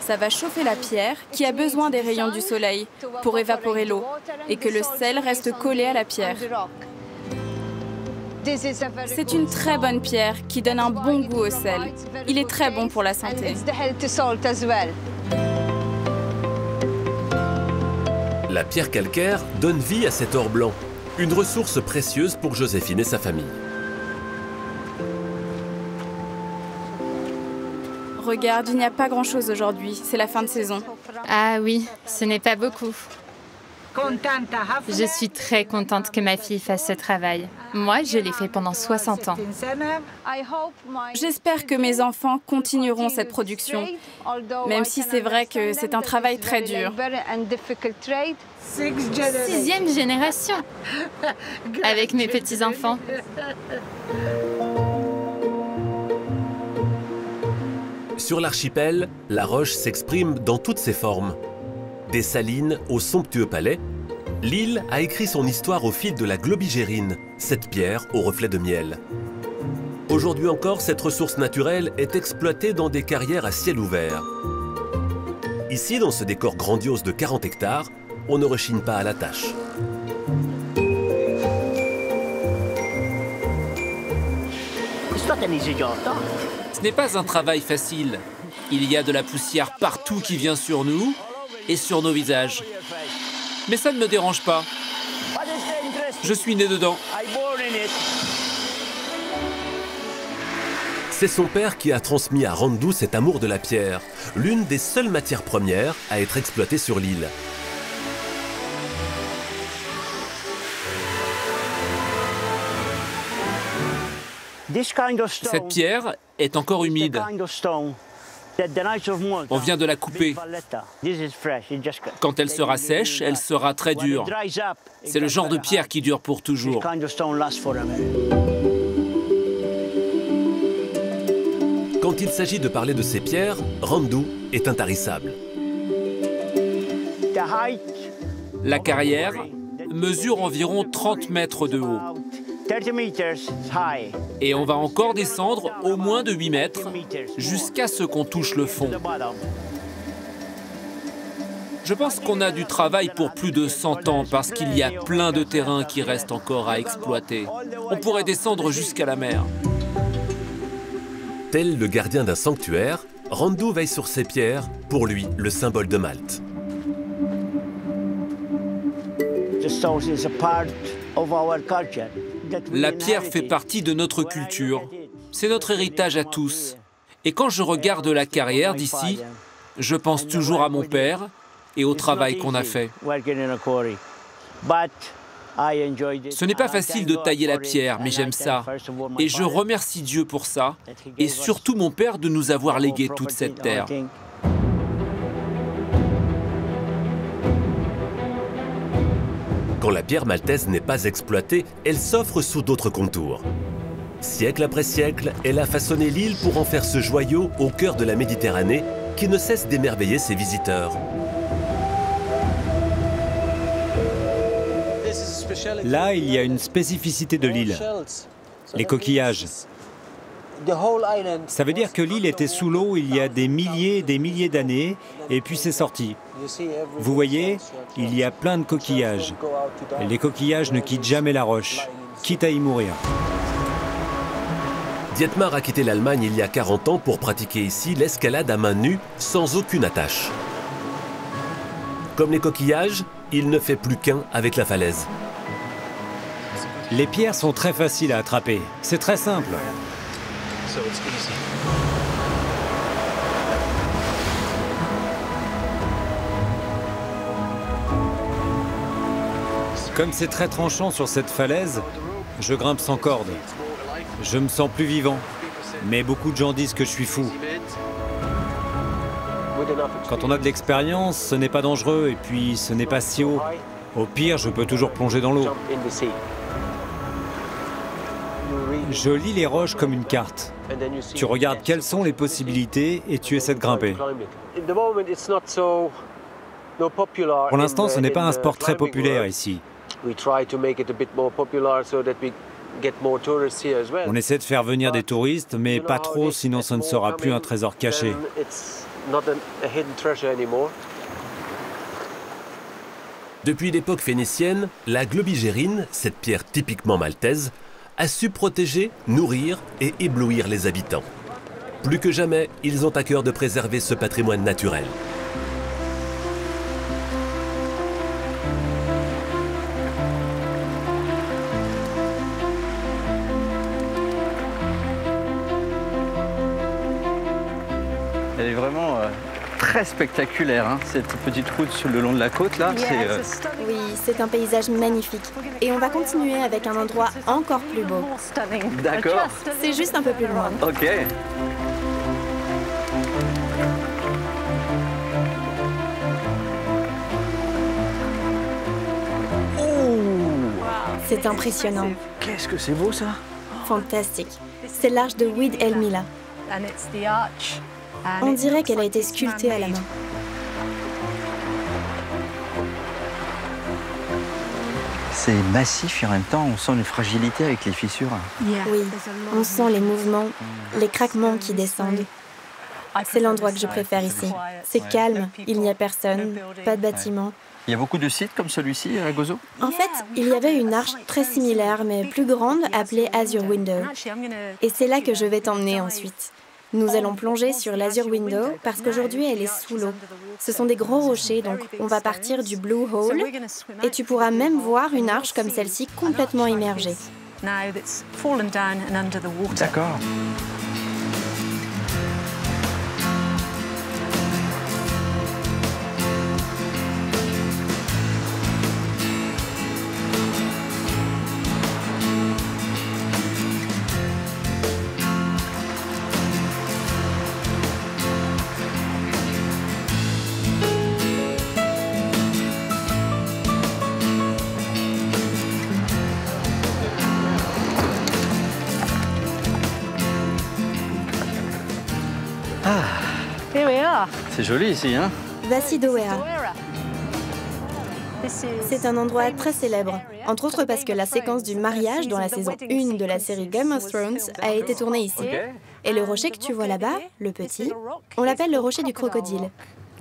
Ça va chauffer la pierre qui a besoin des rayons du soleil pour évaporer l'eau et que le sel reste collé à la pierre. C'est une très bonne pierre qui donne un bon goût au sel. Il est très bon pour la santé. La pierre calcaire donne vie à cet or blanc, une ressource précieuse pour Joséphine et sa famille. Regarde, il n'y a pas grand-chose aujourd'hui. C'est la fin de saison. Ah oui, ce n'est pas beaucoup. Je suis très contente que ma fille fasse ce travail. Moi, je l'ai fait pendant 60 ans. J'espère que mes enfants continueront cette production, même si c'est vrai que c'est un travail très dur. 6e génération, avec mes petits-enfants. Sur l'archipel, la roche s'exprime dans toutes ses formes. Des salines aux somptueux palais, l'île a écrit son histoire au fil de la globigérine, cette pierre au reflet de miel. Aujourd'hui encore, cette ressource naturelle est exploitée dans des carrières à ciel ouvert. Ici, dans ce décor grandiose de 40 hectares, on ne rechigne pas à la tâche. Ce n'est pas un travail facile. Il y a de la poussière partout qui vient sur nous et sur nos visages. Mais ça ne me dérange pas. Je suis né dedans. C'est son père qui a transmis à Randu cet amour de la pierre, l'une des seules matières premières à être exploitée sur l'île. Cette pierre est encore humide. On vient de la couper. Quand elle sera sèche, elle sera très dure. C'est le genre de pierre qui dure pour toujours. Quand il s'agit de parler de ces pierres, Randu est intarissable. La carrière mesure environ 30 mètres de haut. Et on va encore descendre au moins de 8 mètres jusqu'à ce qu'on touche le fond. Je pense qu'on a du travail pour plus de 100 ans parce qu'il y a plein de terrains qui restent encore à exploiter. On pourrait descendre jusqu'à la mer. Tel le gardien d'un sanctuaire, Randu veille sur ces pierres, pour lui le symbole de Malte. La pierre fait partie de notre culture. C'est notre héritage à tous. Et quand je regarde la carrière d'ici, je pense toujours à mon père et au travail qu'on a fait. Ce n'est pas facile de tailler la pierre, mais j'aime ça. Et je remercie Dieu pour ça, et surtout mon père de nous avoir légué toute cette terre. Quand la pierre maltaise n'est pas exploitée, elle s'offre sous d'autres contours. Siècle après siècle, elle a façonné l'île pour en faire ce joyau au cœur de la Méditerranée qui ne cesse d'émerveiller ses visiteurs. Là, il y a une spécificité de l'île, les coquillages. Ça veut dire que l'île était sous l'eau il y a des milliers et des milliers d'années, et puis c'est sorti. Vous voyez, il y a plein de coquillages. Les coquillages ne quittent jamais la roche, quitte à y mourir. Dietmar a quitté l'Allemagne il y a 40 ans pour pratiquer ici l'escalade à main nue, sans aucune attache. Comme les coquillages, il ne fait plus qu'un avec la falaise. Les pierres sont très faciles à attraper, c'est très simple. Comme c'est très tranchant sur cette falaise, je grimpe sans corde. Je me sens plus vivant. Mais beaucoup de gens disent que je suis fou. Quand on a de l'expérience, ce n'est pas dangereux et puis ce n'est pas si haut. Au pire, je peux toujours plonger dans l'eau. Je lis les roches comme une carte. Tu regardes quelles sont les possibilités et tu essaies de grimper. Pour l'instant, ce n'est pas un sport très populaire ici. On essaie de faire venir des touristes, mais pas trop, sinon ce ne sera plus un trésor caché. Depuis l'époque phénicienne, la globigérine, cette pierre typiquement maltaise, a su protéger, nourrir et éblouir les habitants. Plus que jamais, ils ont à cœur de préserver ce patrimoine naturel. Elle est vraiment très spectaculaire, hein, cette petite route sur le long de la côte là. Oui, c'est un paysage magnifique. Et on va continuer avec un endroit encore plus beau. D'accord. C'est juste un peu plus loin. Ok. C'est impressionnant. Qu'est-ce que c'est beau ça? Fantastique. C'est l'arche de Oued El Mila. On dirait qu'elle a été sculptée à la main. C'est massif et en même temps on sent une fragilité avec les fissures. Oui, on sent les mouvements, les craquements qui descendent. C'est l'endroit que je préfère ici. C'est calme, il n'y a personne, pas de bâtiment. Il y a beaucoup de sites comme celui-ci à Gozo? En fait, il y avait une arche très similaire mais plus grande appelée Azure Window. Et c'est là que je vais t'emmener ensuite. Nous allons plonger sur l'Azure Window parce qu'aujourd'hui elle est sous l'eau. Ce sont des gros rochers, donc on va partir du Blue Hole et tu pourras même voir une arche comme celle-ci complètement immergée. D'accord. C'est joli ici, hein? Vassidowera. C'est un endroit très célèbre, entre autres parce que la séquence du mariage dans la saison 1 de la série Game of Thrones a été tournée ici. Et le rocher que tu vois là-bas, le petit, on l'appelle le rocher du crocodile.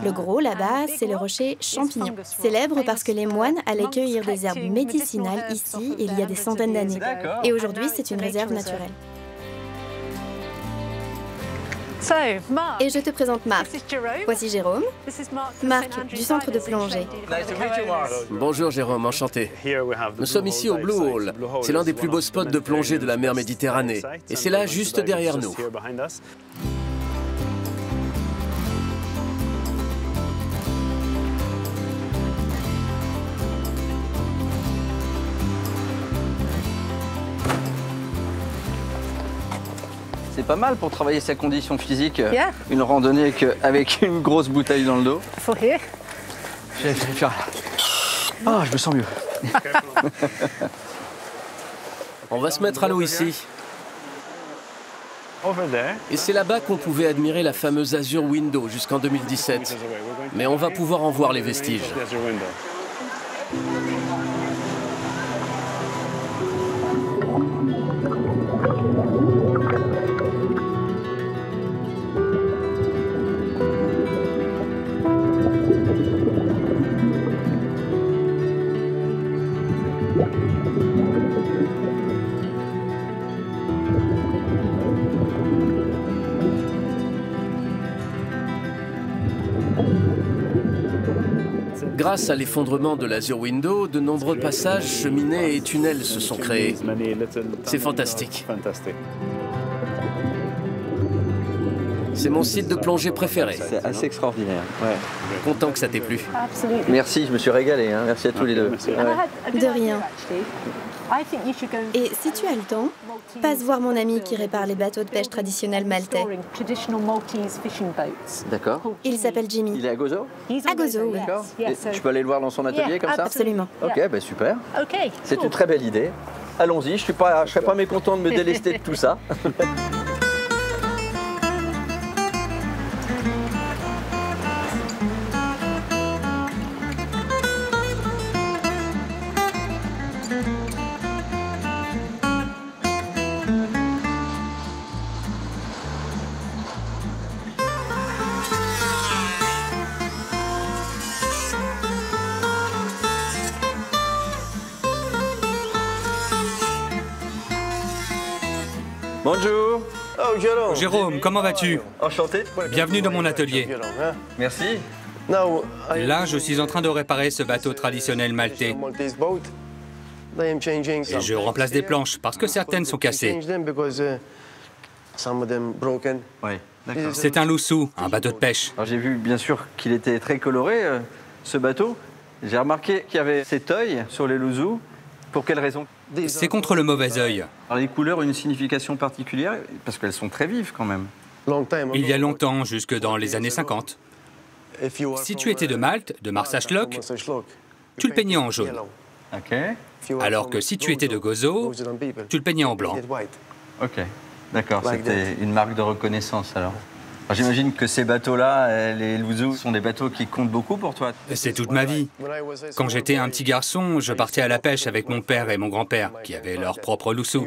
Le gros, là-bas, c'est le rocher champignon. Célèbre parce que les moines allaient cueillir des herbes médicinales ici il y a des centaines d'années. Et aujourd'hui, c'est une réserve naturelle. Et je te présente Marc. Voici Jérôme. Marc, du centre de plongée. Bonjour Jérôme, enchanté. Nous sommes ici au Blue Hole. C'est l'un des plus beaux spots de plongée de la mer Méditerranée. Et c'est là, juste derrière nous. C'est pas mal pour travailler sa condition physique. Une randonnée avec une grosse bouteille dans le dos. Je me sens mieux. On va se mettre à l'eau ici. Et c'est là-bas qu'on pouvait admirer la fameuse Azure Window jusqu'en 2017. Mais on va pouvoir en voir les vestiges. Grâce à l'effondrement de l'Azure Window, de nombreux passages, cheminées et tunnels se sont créés. C'est fantastique. C'est mon site de plongée préféré. C'est assez extraordinaire. Ouais. Content que ça t'ait plu. Merci, je me suis régalé. Hein. Merci à tous les deux. De rien. Et si tu as le temps, passe voir mon ami qui répare les bateaux de pêche traditionnels maltais. D'accord. Il s'appelle Jimmy. Il est à Gozo? À Gozo, oui. D'accord. Tu peux aller le voir dans son atelier comme ça? Absolument. Ok, ben super. C'est une très belle idée. Allons-y, je ne serais pas mécontent de me délester de tout ça. Bonjour. Oh, Jérôme. Jérôme, comment vas-tu? Enchanté. Bienvenue dans mon atelier. Merci. Là, je suis en train de réparer ce bateau traditionnel maltais. Et je remplace des planches parce que certaines sont cassées. Oui, d'accord. C'est un loussou, un bateau de pêche. J'ai vu bien sûr qu'il était très coloré, ce bateau. J'ai remarqué qu'il y avait cet œil sur les lousous. Pour quelle raison? C'est contre le mauvais œil. Alors les couleurs ont une signification particulière parce qu'elles sont très vives quand même. Il y a longtemps, jusque dans les années 50. Si tu étais de Malte, de Marsachloc, tu le peignais en jaune. Ok. Alors que si tu étais de Gozo, tu le peignais en blanc. Ok, d'accord, c'était une marque de reconnaissance alors. J'imagine que ces bateaux-là, les lousous, sont des bateaux qui comptent beaucoup pour toi. C'est toute ma vie. Quand j'étais un petit garçon, je partais à la pêche avec mon père et mon grand-père, qui avaient leur propre loussou.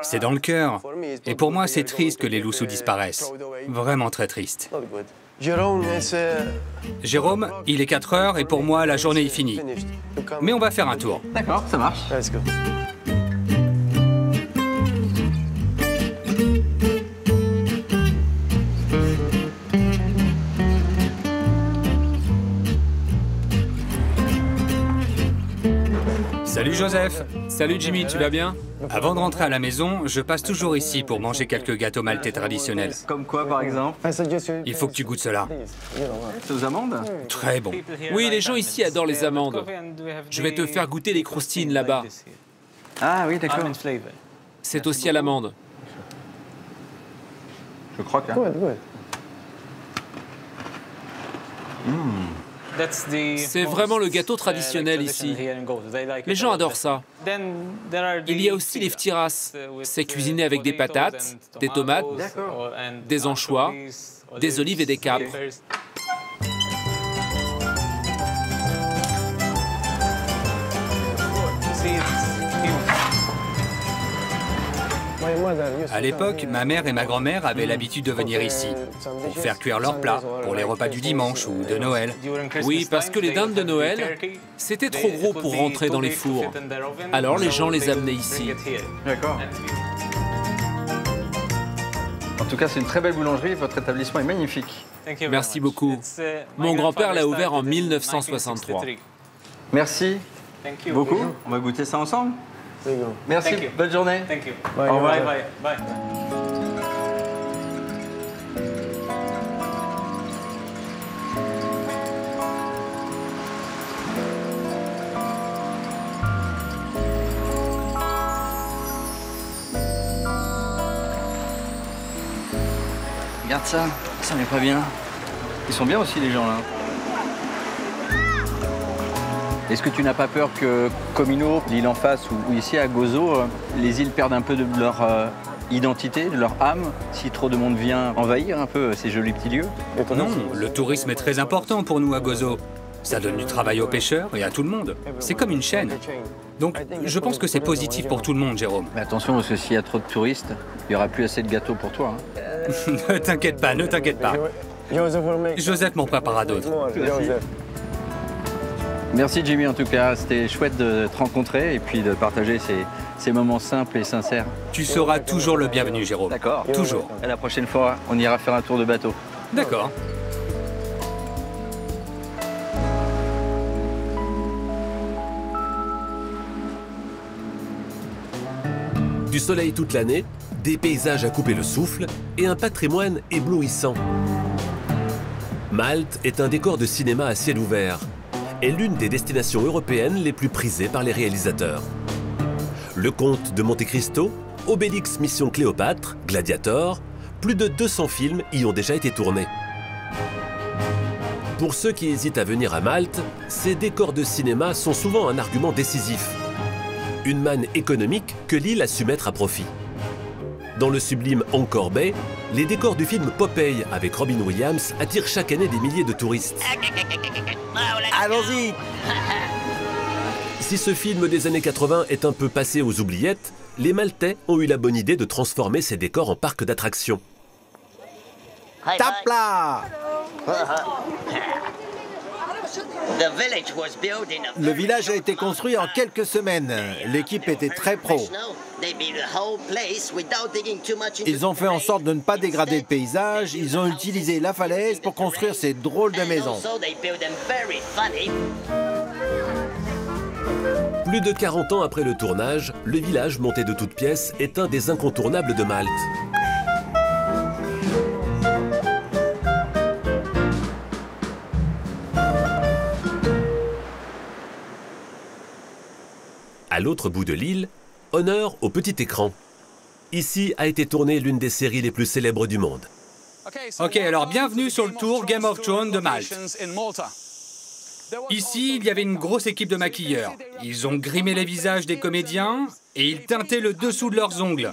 C'est dans le cœur. Et pour moi, c'est triste que les loussous disparaissent. Vraiment très triste. Jérôme, il est 4 heures et pour moi, la journée est finie. Mais on va faire un tour. D'accord, ça marche. Salut Joseph. Salut Jimmy, tu vas bien? Avant de rentrer à la maison, je passe toujours ici pour manger quelques gâteaux maltais traditionnels. Comme quoi par exemple? Il faut que tu goûtes cela. C'est aux amandes? Très bon. Oui, les gens ici adorent les amandes. Je vais te faire goûter les croustines là-bas. Ah oui, d'accord. C'est aussi à l'amande. Je crois que... C'est vraiment le gâteau traditionnel ici. Les gens adorent ça. Il y a aussi les ftiras. C'est cuisiné avec des patates, des tomates, des anchois, des olives et des capres. À l'époque, ma mère et ma grand-mère avaient l'habitude de venir ici pour faire cuire leurs plats pour les repas du dimanche ou de Noël. Oui, parce que les dindes de Noël, c'était trop gros pour rentrer dans les fours. Alors les gens les amenaient ici. D'accord. En tout cas, c'est une très belle boulangerie. Votre établissement est magnifique. Merci beaucoup. Mon grand-père l'a ouvert en 1963. Merci beaucoup. On va goûter ça ensemble. Merci, bonne journée. Au revoir. Bye. Regarde ça, ça m'est pas bien. Ils sont bien aussi les gens là. Est-ce que tu n'as pas peur que Comino, l'île en face ou ici à Gozo, les îles perdent un peu de leur identité, de leur âme, si trop de monde vient envahir un peu ces jolis petits lieux? Non, le tourisme est très important pour nous à Gozo. Ça donne du travail aux pêcheurs et à tout le monde. C'est comme une chaîne. Donc, je pense que c'est positif pour tout le monde, Jérôme. Mais attention, parce que s'il y a trop de touristes, il n'y aura plus assez de gâteaux pour toi. Hein. Ne t'inquiète pas, ne t'inquiète pas. Joseph m'en préparera d'autres. Merci Jimmy en tout cas, c'était chouette de te rencontrer et puis de partager ces moments simples et sincères. Tu seras toujours le bienvenu, Jérôme. D'accord. Toujours. Et la prochaine fois, on ira faire un tour de bateau. D'accord. Du soleil toute l'année, des paysages à couper le souffle et un patrimoine éblouissant. Malte est un décor de cinéma à ciel ouvert. est l'une des destinations européennes les plus prisées par les réalisateurs. Le Comte de Monte Cristo, Obélix Mission Cléopâtre, Gladiator, plus de 200 films y ont déjà été tournés. Pour ceux qui hésitent à venir à Malte, ces décors de cinéma sont souvent un argument décisif. Une manne économique que l'île a su mettre à profit. Dans le sublime Anchor Bay, les décors du film Popeye avec Robin Williams attirent chaque année des milliers de touristes. Allons-y! Si ce film des années 80 est un peu passé aux oubliettes, les Maltais ont eu la bonne idée de transformer ces décors en parc d'attractions. Tape là! Le village a été construit en quelques semaines. L'équipe était très pro. Ils ont fait en sorte de ne pas dégrader le paysage. Ils ont utilisé la falaise pour construire ces drôles de maisons. Plus de 40 ans après le tournage, le village monté de toutes pièces est un des incontournables de Malte. À l'autre bout de l'île, honneur au petit écran. Ici a été tournée l'une des séries les plus célèbres du monde. Ok, alors bienvenue sur le tour Game of Thrones de Malte. Ici, il y avait une grosse équipe de maquilleurs. Ils ont grimé les visages des comédiens et ils teintaient le dessous de leurs ongles.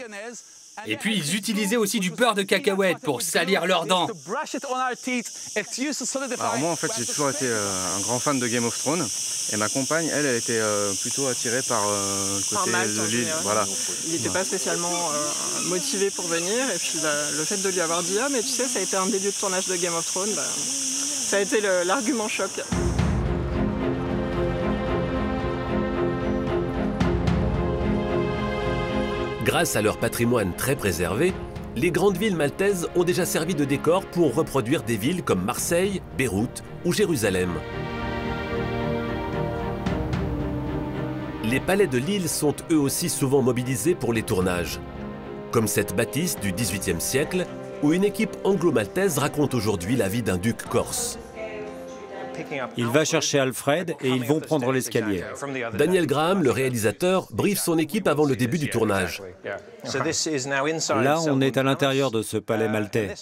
Et puis, ils utilisaient aussi du beurre de cacahuète pour salir leurs dents. Alors moi, en fait, j'ai toujours été un grand fan de Game of Thrones. Et ma compagne, elle était plutôt attirée par le côté de l'île. Voilà. Il n'était pas spécialement motivé pour venir. Et puis le fait de lui avoir dit « Ah, mais tu sais, ça a été un début de tournage de Game of Thrones », ça a été l'argument choc. Grâce à leur patrimoine très préservé, les grandes villes maltaises ont déjà servi de décor pour reproduire des villes comme Marseille, Beyrouth ou Jérusalem. Les palais de l'île sont eux aussi souvent mobilisés pour les tournages. Comme cette bâtisse du XVIIIe siècle, où une équipe anglo-maltaise raconte aujourd'hui la vie d'un duc corse. Il va chercher Alfred et ils vont prendre l'escalier. Daniel Graham, le réalisateur, briefe son équipe avant le début du tournage. Là, on est à l'intérieur de ce palais maltais.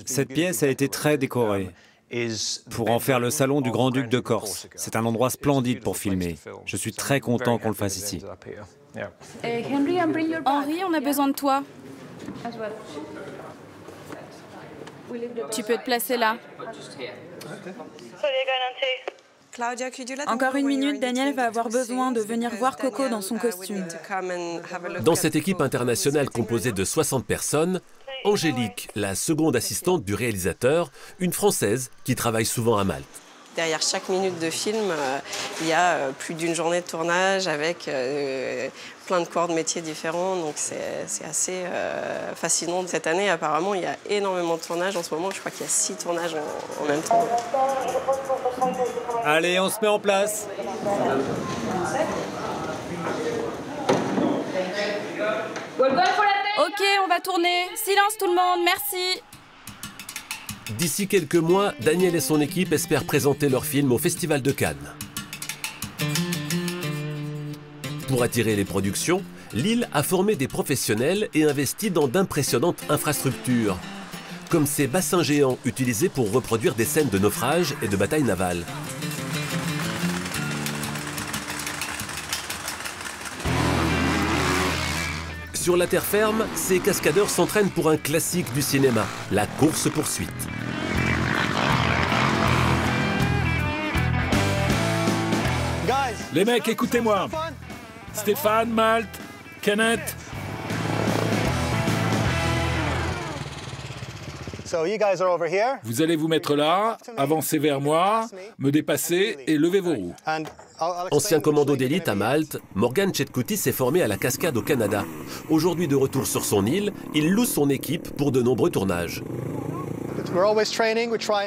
Cette pièce a été très décorée pour en faire le salon du grand-duc de Corse. C'est un endroit splendide pour filmer. Je suis très content qu'on le fasse ici. Henri, on a besoin de toi. Tu peux te placer là. Encore une minute, Daniel va avoir besoin de venir voir Coco dans son costume. Dans cette équipe internationale composée de 60 personnes, Angélique, la seconde assistante du réalisateur, une Française qui travaille souvent à Malte. Derrière chaque minute de film, il y a plus d'une journée de tournage avec plein de corps de métiers différents. Donc c'est assez fascinant. Cette année, apparemment, il y a énormément de tournages. En ce moment, je crois qu'il y a 6 tournages en même temps. Allez, on se met en place. Ok, on va tourner. Silence tout le monde, merci. D'ici quelques mois, Daniel et son équipe espèrent présenter leur film au Festival de Cannes. Pour attirer les productions, l'île a formé des professionnels et investi dans d'impressionnantes infrastructures, comme ces bassins géants utilisés pour reproduire des scènes de naufrage et de batailles navales. Sur la terre ferme, ces cascadeurs s'entraînent pour un classique du cinéma, la course-poursuite. Les mecs, écoutez-moi. Stéphane, Malte, Kenneth. Vous allez vous mettre là, avancer vers moi, me dépasser et lever vos roues. Ancien commando d'élite à Malte, Morgan Chetcuti s'est formé à la cascade au Canada. Aujourd'hui de retour sur son île, il loue son équipe pour de nombreux tournages.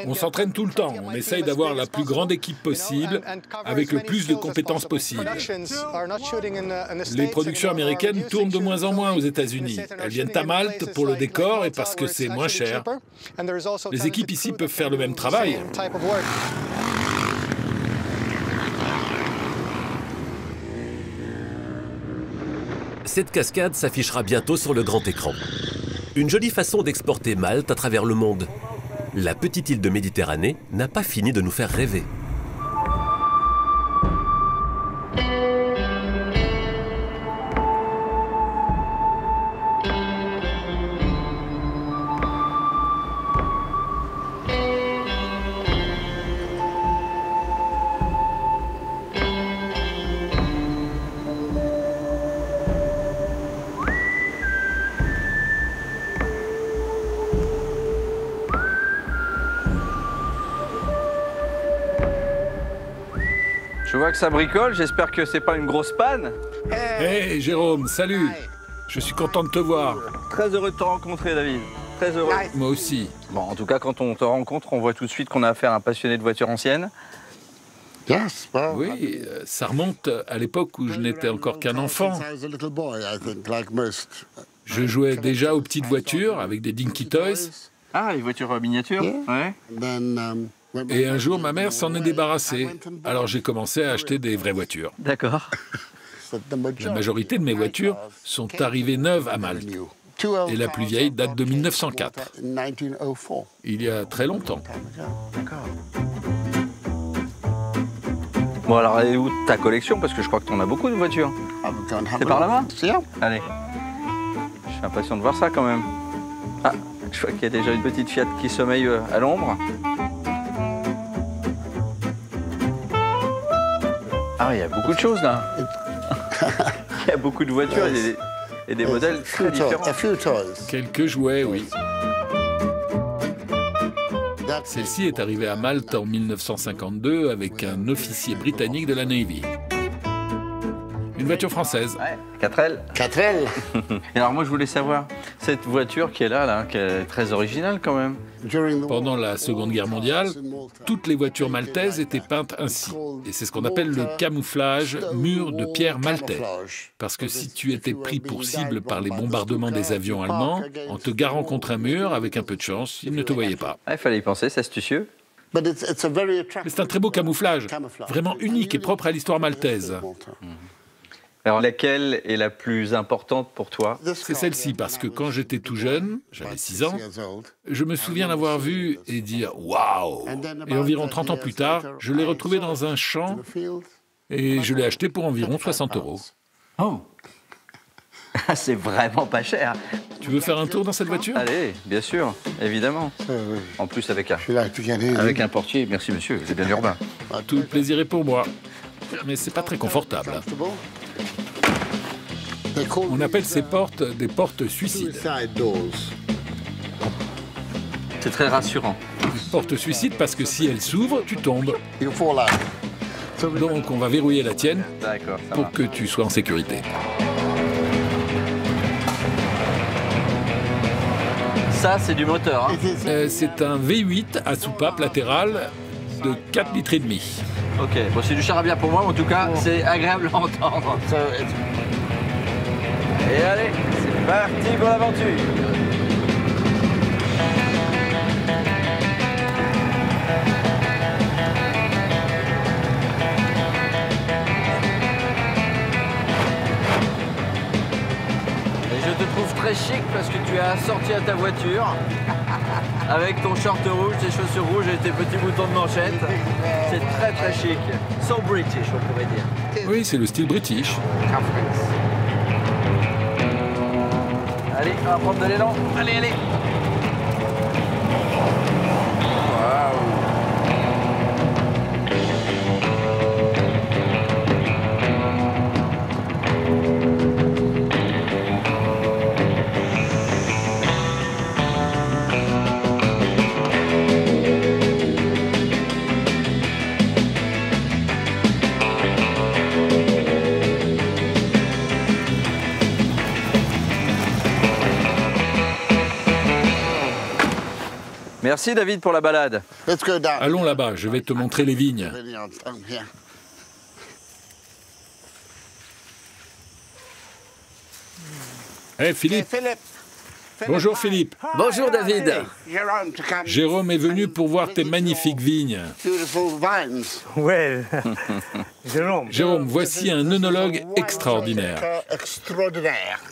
On s'entraîne tout le temps, on essaye d'avoir la plus grande équipe possible, avec le plus de compétences possible. Les productions américaines tournent de moins en moins aux États-Unis. Elles viennent à Malte pour le décor et parce que c'est moins cher. Les équipes ici peuvent faire le même travail. Cette cascade s'affichera bientôt sur le grand écran. Une jolie façon d'exporter Malte à travers le monde. La petite île de Méditerranée n'a pas fini de nous faire rêver. Je vois que ça bricole, j'espère que c'est pas une grosse panne. Hey Jérôme, salut. Je suis content de te voir. Très heureux de te rencontrer, David. Très heureux. Moi aussi. Bon, en tout cas, quand on te rencontre, on voit tout de suite qu'on a affaire à un passionné de voitures anciennes. Oui, ça remonte à l'époque où je n'étais encore qu'un enfant. Je jouais déjà aux petites voitures avec des Dinky Toys. Ah, les voitures miniatures, ouais. Et un jour, ma mère s'en est débarrassée. Alors j'ai commencé à acheter des vraies voitures. D'accord. La majorité de mes voitures sont arrivées neuves à Malte. Et la plus vieille date de 1904. Il y a très longtemps. Bon, alors, elle est où ta collection? Parce que je crois que tu en as beaucoup de voitures. C'est par là-bas? Allez. Je suis impatient de voir ça quand même. Ah, je vois qu'il y a déjà une petite Fiat qui sommeille à l'ombre. Ah, il y a beaucoup de choses là. Il y a beaucoup de voitures et des modèles très différents. Quelques jouets, oui. Celle-ci est arrivée à Malte en 1952 avec un officier britannique de la Navy. Une voiture française. Ouais, 4L. 4L. Et alors moi je voulais savoir, cette voiture qui est là, qui est très originale quand même. Pendant la Seconde Guerre mondiale, toutes les voitures maltaises étaient peintes ainsi. Et c'est ce qu'on appelle le camouflage mur de pierre maltais. Parce que si tu étais pris pour cible par les bombardements des avions allemands, en te garant contre un mur, avec un peu de chance, ils ne te voyaient pas. Ah, il fallait y penser, c'est astucieux. Mais c'est un très beau camouflage, vraiment unique et propre à l'histoire maltaise. Alors laquelle est la plus importante pour toi? C'est celle-ci, parce que quand j'étais tout jeune, j'avais 6 ans, je me souviens l'avoir vue et dire « Waouh !» Et environ 30 ans plus tard, je l'ai retrouvée dans un champ et je l'ai achetée pour environ 60 €. Oh. C'est vraiment pas cher. Tu veux faire un tour dans cette voiture? Allez, bien sûr, évidemment. En plus avec un portier, merci monsieur, c'est bien urbain. Tout le plaisir est pour moi, mais c'est pas très confortable. On appelle ces portes des portes suicides. C'est très rassurant. Une porte suicide parce que si elle s'ouvre, tu tombes. Donc on va verrouiller la tienne pour que tu sois en sécurité. Ça, c'est du moteur. Hein. C'est un V8 à soupape latérale de 4,5 litres. Ok, bon, c'est du charabia pour moi, mais en tout cas, c'est agréable à entendre. Et allez, c'est parti pour l'aventure. Et je te trouve très chic parce que tu as assorti à ta voiture avec ton short rouge, tes chaussures rouges et tes petits boutons de manchette. C'est très très chic. So British, on pourrait dire. Oui, c'est le style british. Allez, on va prendre de l'élan. Allez, allez. Merci David pour la balade. Allons là-bas, je vais te montrer les vignes. Hey Philippe, Bonjour Philippe. Bonjour David. Jérôme est venu pour voir tes magnifiques vignes. Jérôme, voici un œnologue extraordinaire.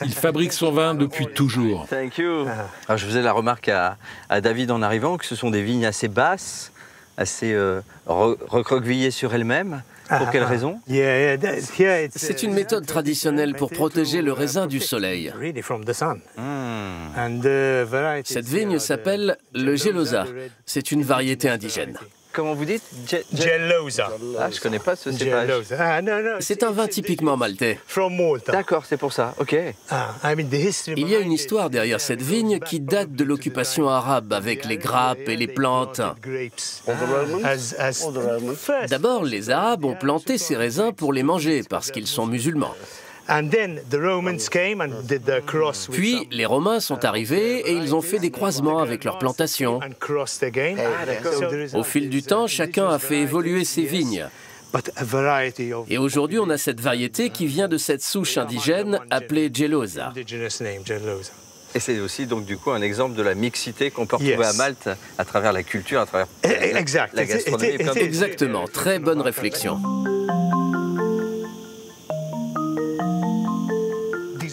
Il fabrique son vin depuis toujours. Thank you. Alors, je faisais la remarque à David en arrivant que ce sont des vignes assez basses, assez recroquevillées sur elles-mêmes. Pour quelle raison? C'est une méthode traditionnelle pour protéger le raisin du soleil. Cette vigne s'appelle le Gelosa. C'est une variété indigène. Comment vous dites? Gelosa. Ah, je connais pas ce cépage. C'est un vin typiquement maltais. D'accord, c'est pour ça. Ok. Il y a une histoire derrière cette vigne qui date de l'occupation arabe avec les grappes et les plantes. D'abord, les Arabes ont planté ces raisins pour les manger parce qu'ils sont musulmans. Puis, les Romains sont arrivés et ils ont fait des croisements avec leurs plantations. Au fil du temps, chacun a fait évoluer ses vignes. Et aujourd'hui, on a cette variété qui vient de cette souche indigène appelée Gelosa. Et c'est aussi donc du coup un exemple de la mixité qu'on peut retrouver à Malte à travers la culture, à travers la gastronomie. Exactement, très bonne réflexion.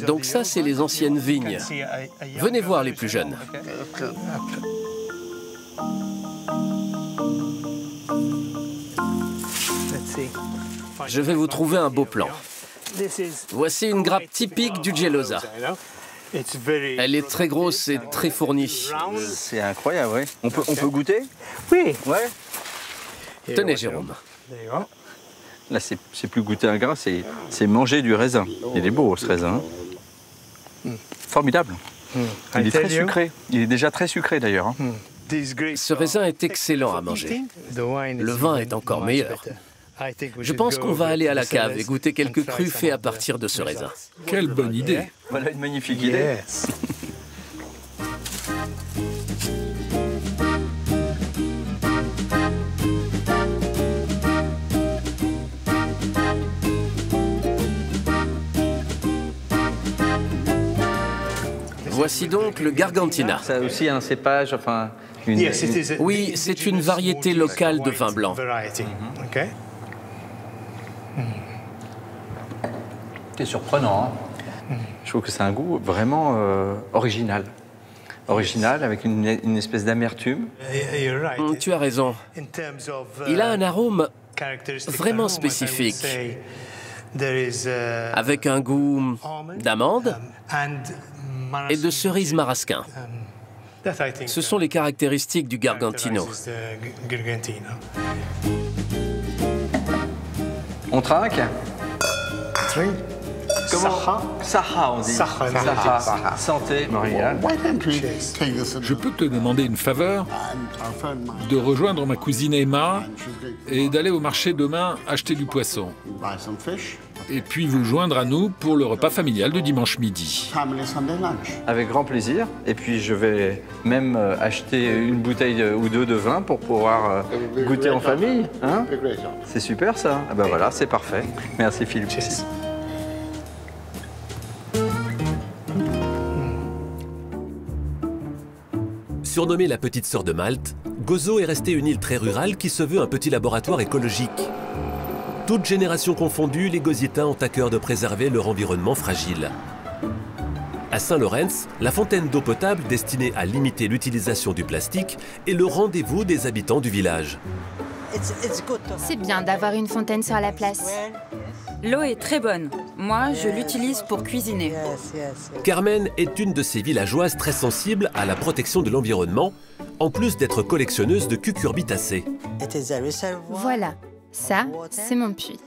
Donc ça, c'est les anciennes vignes. Venez voir les plus jeunes. Je vais vous trouver un beau plan. Voici une grappe typique du Gelosa. Elle est très grosse et très fournie. C'est incroyable, oui. On peut goûter? Oui. Ouais. Tenez, Jérôme. Là, c'est plus goûter un grain, c'est manger du raisin. Il est beau, ce raisin. Formidable. Il est très sucré. Il est déjà très sucré, d'ailleurs. Ce raisin est excellent à manger. Le vin est encore meilleur. Je pense qu'on va aller à la cave et goûter quelques crus faits à partir de ce raisin. Quelle bonne idée! Voilà une magnifique idée. Voici donc le Gargantina. C'est aussi un cépage, enfin... Oui, c'est une variété locale de vin blanc. C'est surprenant. Je trouve que c'est un goût vraiment original. Original, avec une espèce d'amertume. Tu as raison. Il a un arôme vraiment spécifique, avec un goût d'amande et de cerise marasquin. Ce sont les caractéristiques du Gargantino. On trinque? Comment? Saha, on dit. Saha. Santé. Je peux te demander une faveur? De rejoindre ma cousine Emma et d'aller au marché demain acheter du poisson. Et puis vous joindre à nous pour le repas familial de dimanche midi. Avec grand plaisir. Et puis je vais même acheter une bouteille ou deux de vin pour pouvoir goûter en famille. Hein? C'est super ça. Ah ben voilà, c'est parfait. Merci Philippe. Surnommée la petite sœur de Malte, Gozo est restée une île très rurale qui se veut un petit laboratoire écologique. Toutes générations confondues, les Gozitains ont à cœur de préserver leur environnement fragile. À Saint-Laurens, la fontaine d'eau potable destinée à limiter l'utilisation du plastique est le rendez-vous des habitants du village. C'est bien d'avoir une fontaine sur la place. L'eau est très bonne. Moi, je l'utilise pour cuisiner. Carmen est une de ces villageoises très sensibles à la protection de l'environnement, en plus d'être collectionneuse de cucurbitacées. Voilà, ça, c'est mon puits.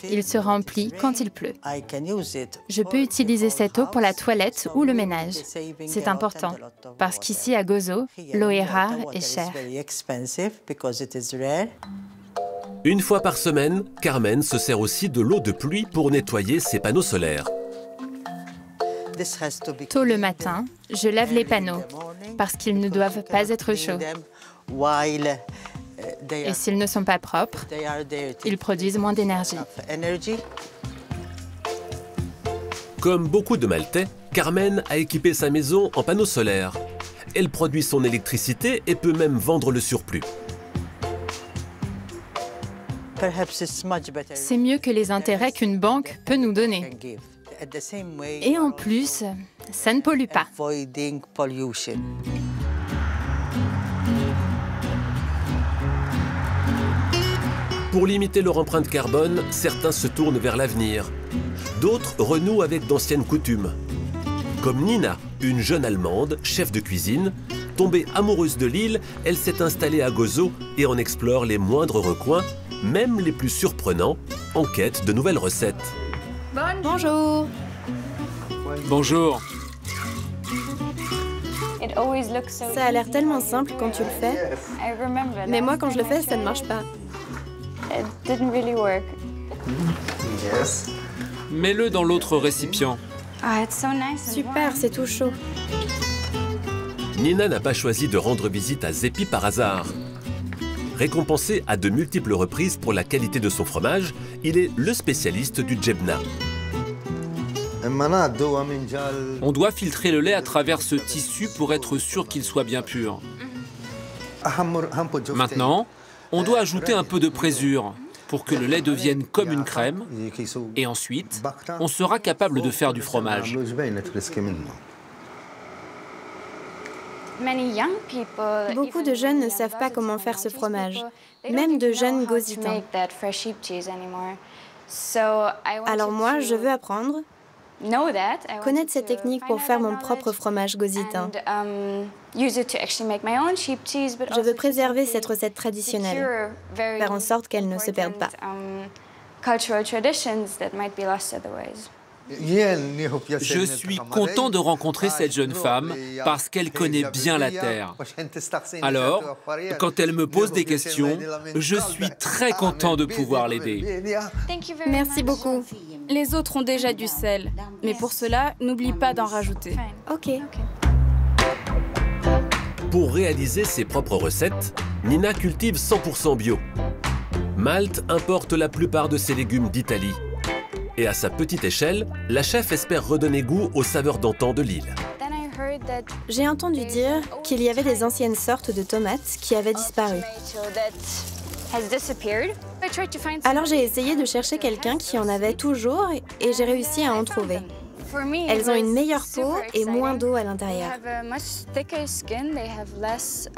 Il se remplit quand il pleut. Je peux utiliser cette eau pour la toilette ou le ménage. C'est important, parce qu'ici à Gozo, l'eau est rare et chère. Une fois par semaine, Carmen se sert aussi de l'eau de pluie pour nettoyer ses panneaux solaires. Tôt le matin, je lave les panneaux, parce qu'ils ne doivent pas être chauds. Et s'ils ne sont pas propres, ils produisent moins d'énergie. Comme beaucoup de Maltais, Carmen a équipé sa maison en panneaux solaires. Elle produit son électricité et peut même vendre le surplus. C'est mieux que les intérêts qu'une banque peut nous donner. Et en plus, ça ne pollue pas. Pour limiter leur empreinte carbone, certains se tournent vers l'avenir. D'autres renouent avec d'anciennes coutumes. Comme Nina, une jeune Allemande, chef de cuisine. Tombée amoureuse de l'île, elle s'est installée à Gozo et en explore les moindres recoins, même les plus surprenants, en quête de nouvelles recettes. Bonjour. Bonjour. Ça a l'air tellement simple quand tu le fais. Mais moi, quand je le fais, ça ne marche pas. Mets-le dans l'autre récipient. Super, c'est tout chaud. Nina n'a pas choisi de rendre visite à Zepi par hasard. Récompensé à de multiples reprises pour la qualité de son fromage, il est le spécialiste du djebna. On doit filtrer le lait à travers ce tissu pour être sûr qu'il soit bien pur. Maintenant, on doit ajouter un peu de présure pour que le lait devienne comme une crème. Et ensuite, on sera capable de faire du fromage. Beaucoup de jeunes ne savent pas comment faire ce fromage, même de jeunes gozitans. Alors moi, je veux apprendre, connaître cette technique pour faire mon propre fromage gozitain. Je veux préserver cette recette traditionnelle, faire en sorte qu'elle ne se perde pas. Je suis content de rencontrer cette jeune femme parce qu'elle connaît bien la terre. Alors, quand elle me pose des questions, je suis très content de pouvoir l'aider. Merci beaucoup. Les autres ont déjà du sel, mais pour cela, n'oublie pas d'en rajouter. Ok. Pour réaliser ses propres recettes, Nina cultive 100% bio. Malte importe la plupart de ses légumes d'Italie. Et à sa petite échelle, la chef espère redonner goût aux saveurs d'antan de l'île. J'ai entendu dire qu'il y avait des anciennes sortes de tomates qui avaient disparu. Alors j'ai essayé de chercher quelqu'un qui en avait toujours et j'ai réussi à en trouver. Elles ont une meilleure peau et moins d'eau à l'intérieur.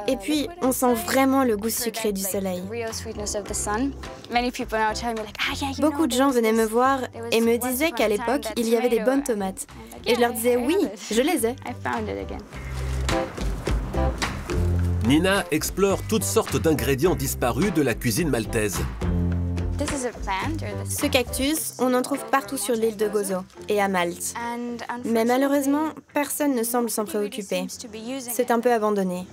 Et puis, on sent vraiment le goût sucré du soleil. Beaucoup de gens venaient me voir et me disaient qu'à l'époque, il y avait des bonnes tomates. Et je leur disais oui, je les ai. Nina explore toutes sortes d'ingrédients disparus de la cuisine maltaise. Ce cactus, on en trouve partout sur l'île de Gozo et à Malte. Mais malheureusement, personne ne semble s'en préoccuper. C'est un peu abandonné.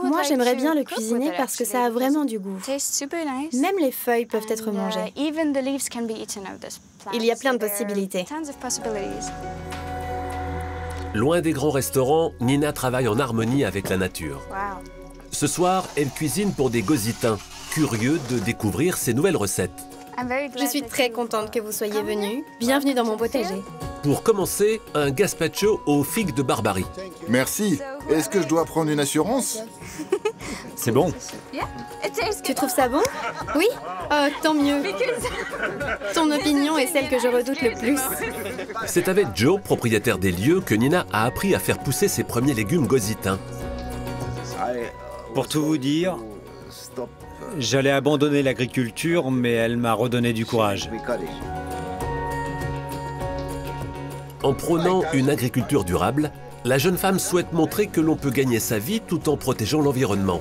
Moi, j'aimerais bien le cuisiner parce que ça a vraiment du goût. Même les feuilles peuvent être mangées. Il y a plein de possibilités. Loin des grands restaurants, Nina travaille en harmonie avec la nature. Ce soir, elle cuisine pour des gozitins, curieux de découvrir ces nouvelles recettes. Je suis très contente que vous soyez venus. Bienvenue dans mon potager. Pour commencer, un gazpacho aux figues de Barbarie. Merci. Est-ce que je dois prendre une assurance? C'est bon. Tu trouves ça bon? Oui? Oh, tant mieux. Ton opinion est celle que je redoute le plus. C'est avec Joe, propriétaire des lieux, que Nina a appris à faire pousser ses premiers légumes gozitins. Pour tout vous dire, j'allais abandonner l'agriculture, mais elle m'a redonné du courage. En prônant une agriculture durable, la jeune femme souhaite montrer que l'on peut gagner sa vie tout en protégeant l'environnement.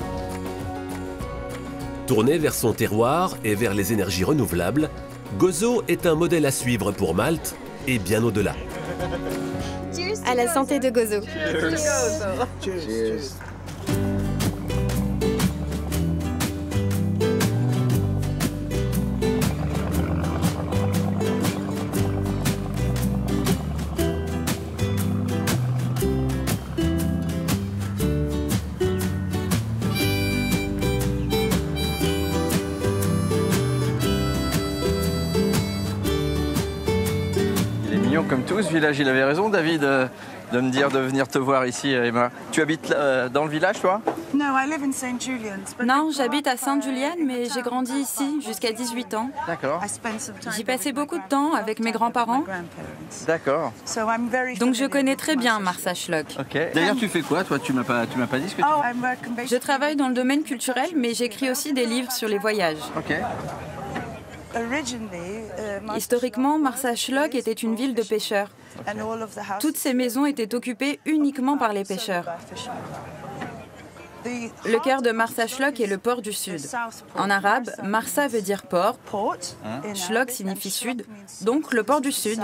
Tournée vers son terroir et vers les énergies renouvelables, Gozo est un modèle à suivre pour Malte et bien au-delà. À la santé de Gozo. Cheers. mignon comme tout ce village. Il avait raison, David, de me dire de venir te voir ici, Emma. Tu habites dans le village, toi? Non, j'habite à Sainte-Julienne, mais j'ai grandi ici jusqu'à 18 ans. D'accord. J'y passais beaucoup de temps avec mes grands-parents. D'accord. Donc je connais très bien Marsa Schlock. Ok. D'ailleurs, tu fais quoi, toi? Tu m'as pas dit ce que tu fais. Je travaille dans le domaine culturel, mais j'écris aussi des livres sur les voyages. Ok. Historiquement, Marsa Schlock était une ville de pêcheurs. Toutes ces maisons étaient occupées uniquement par les pêcheurs. Le cœur de Marsa Schlock est le port du sud. En arabe, Marsa veut dire port, Schlock signifie sud, donc le port du sud.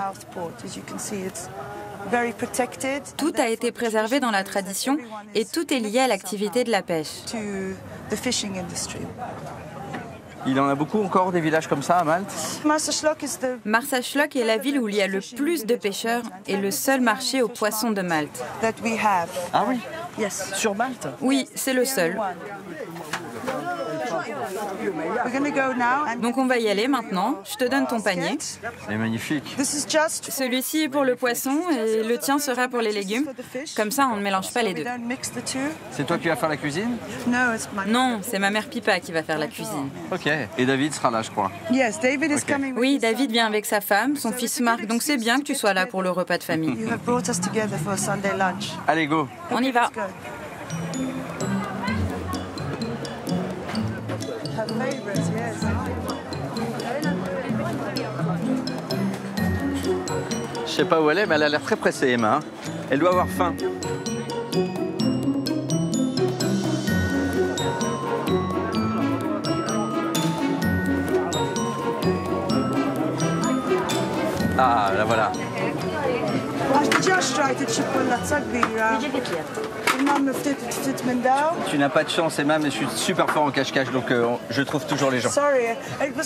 Tout a été préservé dans la tradition et tout est lié à l'activité de la pêche. Il en a beaucoup encore des villages comme ça à Malte? Marsa Schlock est la ville où il y a le plus de pêcheurs et le seul marché aux poissons de Malte. Ah oui? Sur Malte? Oui, c'est le seul. Donc on va y aller maintenant. Je te donne ton panier. C'est magnifique. Celui-ci est pour le poisson et le tien sera pour les légumes. Comme ça, on ne mélange pas les deux. C'est toi qui vas faire la cuisine? Non, c'est ma mère Pipa qui va faire la cuisine. Ok. Et David sera là, je crois. Okay. Oui, David vient avec sa femme, son fils Marc, donc c'est bien que tu sois là pour le repas de famille. Allez, go. On y va. Je sais pas où elle est, mais elle a l'air très pressée, Emma. Hein. Elle doit avoir faim. Ah, la voilà. Tu n'as pas de chance, Emma, mais je suis super fort en cache-cache, donc je trouve toujours les gens.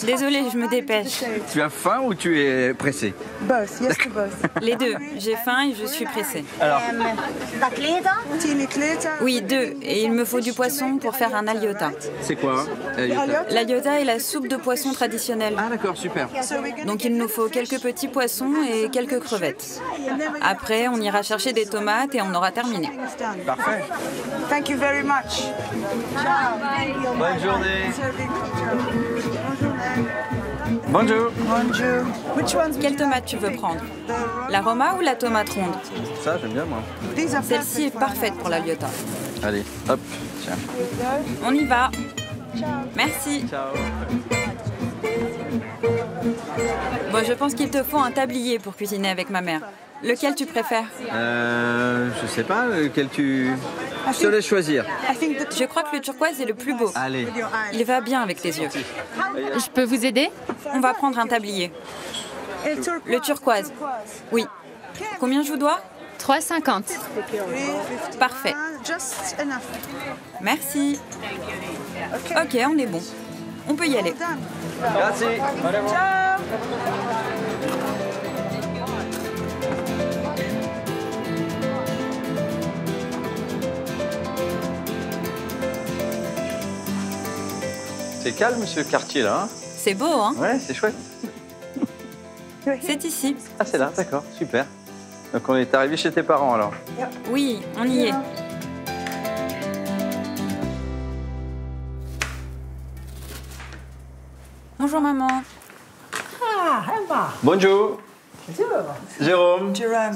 Désolée, je me dépêche. Tu as faim ou tu es pressé? Les deux. J'ai faim et je suis pressée. Alors. Oui, deux. Et il me faut du poisson pour faire un aliota. C'est quoi? L'aliota est la soupe de poisson traditionnelle. Ah d'accord, super. Donc il nous faut quelques petits poissons et quelques crevettes. Après, on ira chercher des tomates et on aura terminé. Parfait. Thank you very much. Bonne journée. Bonjour. Bonjour. Quelle tomate tu veux prendre? La Roma ou la tomate ronde? Ça, j'aime bien, moi. Celle-ci est parfaite pour l'aliota. Allez, hop, tiens. On y va. Merci. Ciao. Bon, je pense qu'il te faut un tablier pour cuisiner avec ma mère. Lequel tu préfères? Je sais pas, lequel tu... Je te laisse choisir. Je crois que le turquoise est le plus beau. Allez. Il va bien avec tes yeux. Je peux vous aider? On va prendre un tablier. Le turquoise. Oui. Combien je vous dois? 3,50. Parfait. Merci. Ok, on est bon. On peut y aller. Merci. Ciao. C'est calme ce quartier là. Hein? C'est beau, hein? Ouais, c'est chouette. C'est ici. Ah, c'est là, d'accord, super. Donc on est arrivé chez tes parents alors? Oui, on y est. Bonjour maman. Ah, Emma. Bonjour. Jérôme. Jérôme.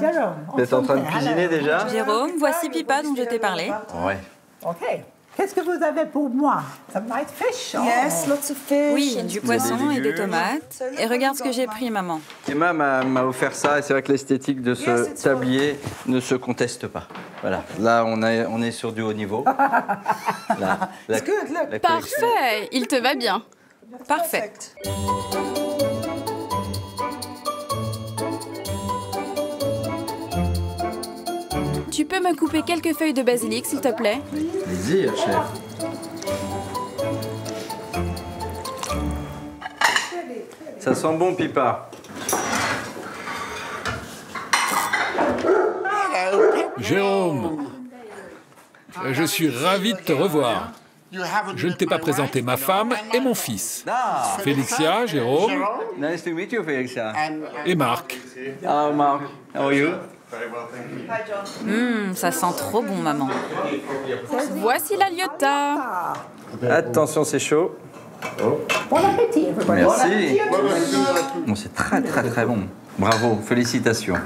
Vous êtes en train de cuisiner déjà? Jérôme, voici Pipa dont je t'ai parlé. Ouais. Ok. Qu'est-ce que vous avez pour moi? Some nice fish. Yes, lots of fish. Oui, du poisson et des tomates. Et regarde ce que j'ai pris, maman. Emma m'a offert ça et c'est vrai que l'esthétique de ce tablier ne se conteste pas. Voilà. Là, on est sur du haut niveau. La Parfait. Il te va bien. Parfait. Tu peux me couper quelques feuilles de basilic, s'il te plaît? Plaisir, chef. Ça sent bon, Pipa. Jérôme, je suis ravi de te revoir. Je ne t'ai pas présenté ma femme et mon fils. Félixia, Jérôme Nice to meet you, Félixia. et Marc. Hello, Mark. How are you? Ça sent trop bon, maman. Voici la Liotta. Attention, c'est chaud. Bon appétit. Merci. Bon, c'est très très très bon. Bravo, félicitations.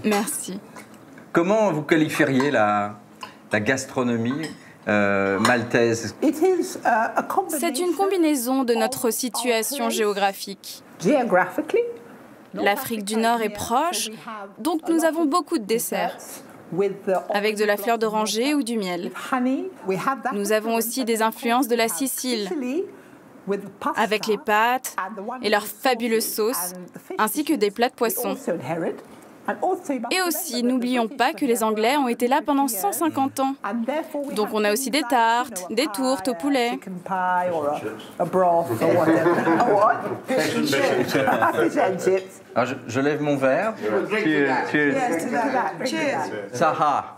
Merci. Comment vous qualifieriez la gastronomie maltaise? C'est une combinaison de notre situation géographique. L'Afrique du Nord est proche, donc nous avons beaucoup de desserts, avec de la fleur d'oranger ou du miel. Nous avons aussi des influences de la Sicile, avec les pâtes et leurs fabuleuses sauces, ainsi que des plats de poisson. Et aussi, n'oublions pas que les Anglais ont été là pendant 150 ans. Donc on a aussi des tartes, des tourtes au poulet. Alors, je lève mon verre. Cheers. Saha.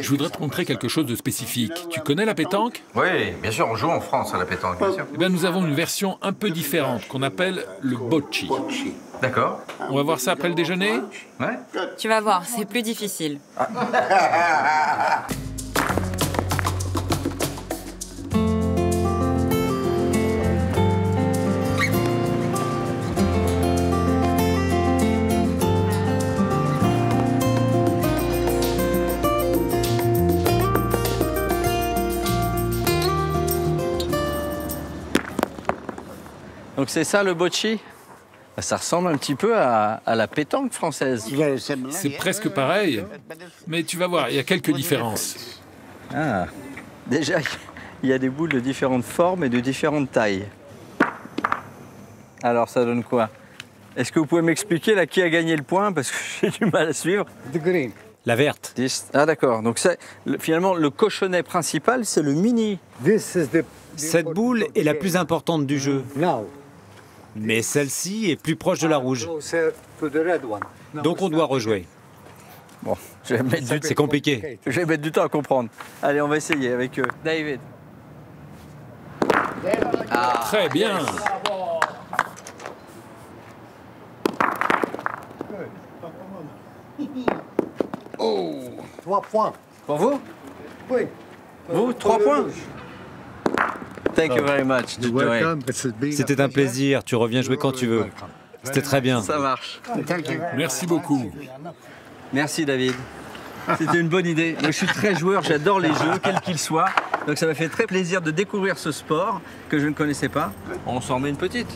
Je voudrais te montrer quelque chose de spécifique. Tu connais la pétanque? Oui, bien sûr, on joue en France à la pétanque, bien sûr. Eh bien, nous avons une version un peu différente qu'on appelle le bocce. D'accord. On va voir ça après le déjeuner? Ouais. Tu vas voir, c'est plus difficile. Donc c'est ça le bocce? Ça ressemble un petit peu à la pétanque française. C'est presque pareil, mais tu vas voir, il y a quelques différences. Ah, déjà, il y a des boules de différentes formes et de différentes tailles. Alors ça donne quoi? Est-ce que vous pouvez m'expliquer là qui a gagné le point? Parce que j'ai du mal à suivre. La verte. Ah d'accord, donc finalement le cochonnet principal c'est le mini. Cette boule est la plus importante du jeu. Mais celle-ci est plus proche de la rouge. Donc on doit rejouer. Bon, je vais mettre du... C'est compliqué. Je vais mettre du temps à comprendre. Allez, on va essayer avec David. Ah. Très bien. Oh, 3 points. Pour vous? Oui. Vous, 3 points? Thank you very much. C'était un plaisir. Tu reviens jouer quand tu veux. C'était très bien. Ça marche. Merci beaucoup. Merci David. C'était une bonne idée. Moi, je suis très joueur, j'adore les jeux, quels qu'ils soient. Donc ça m'a fait très plaisir de découvrir ce sport que je ne connaissais pas. On s'en met une petite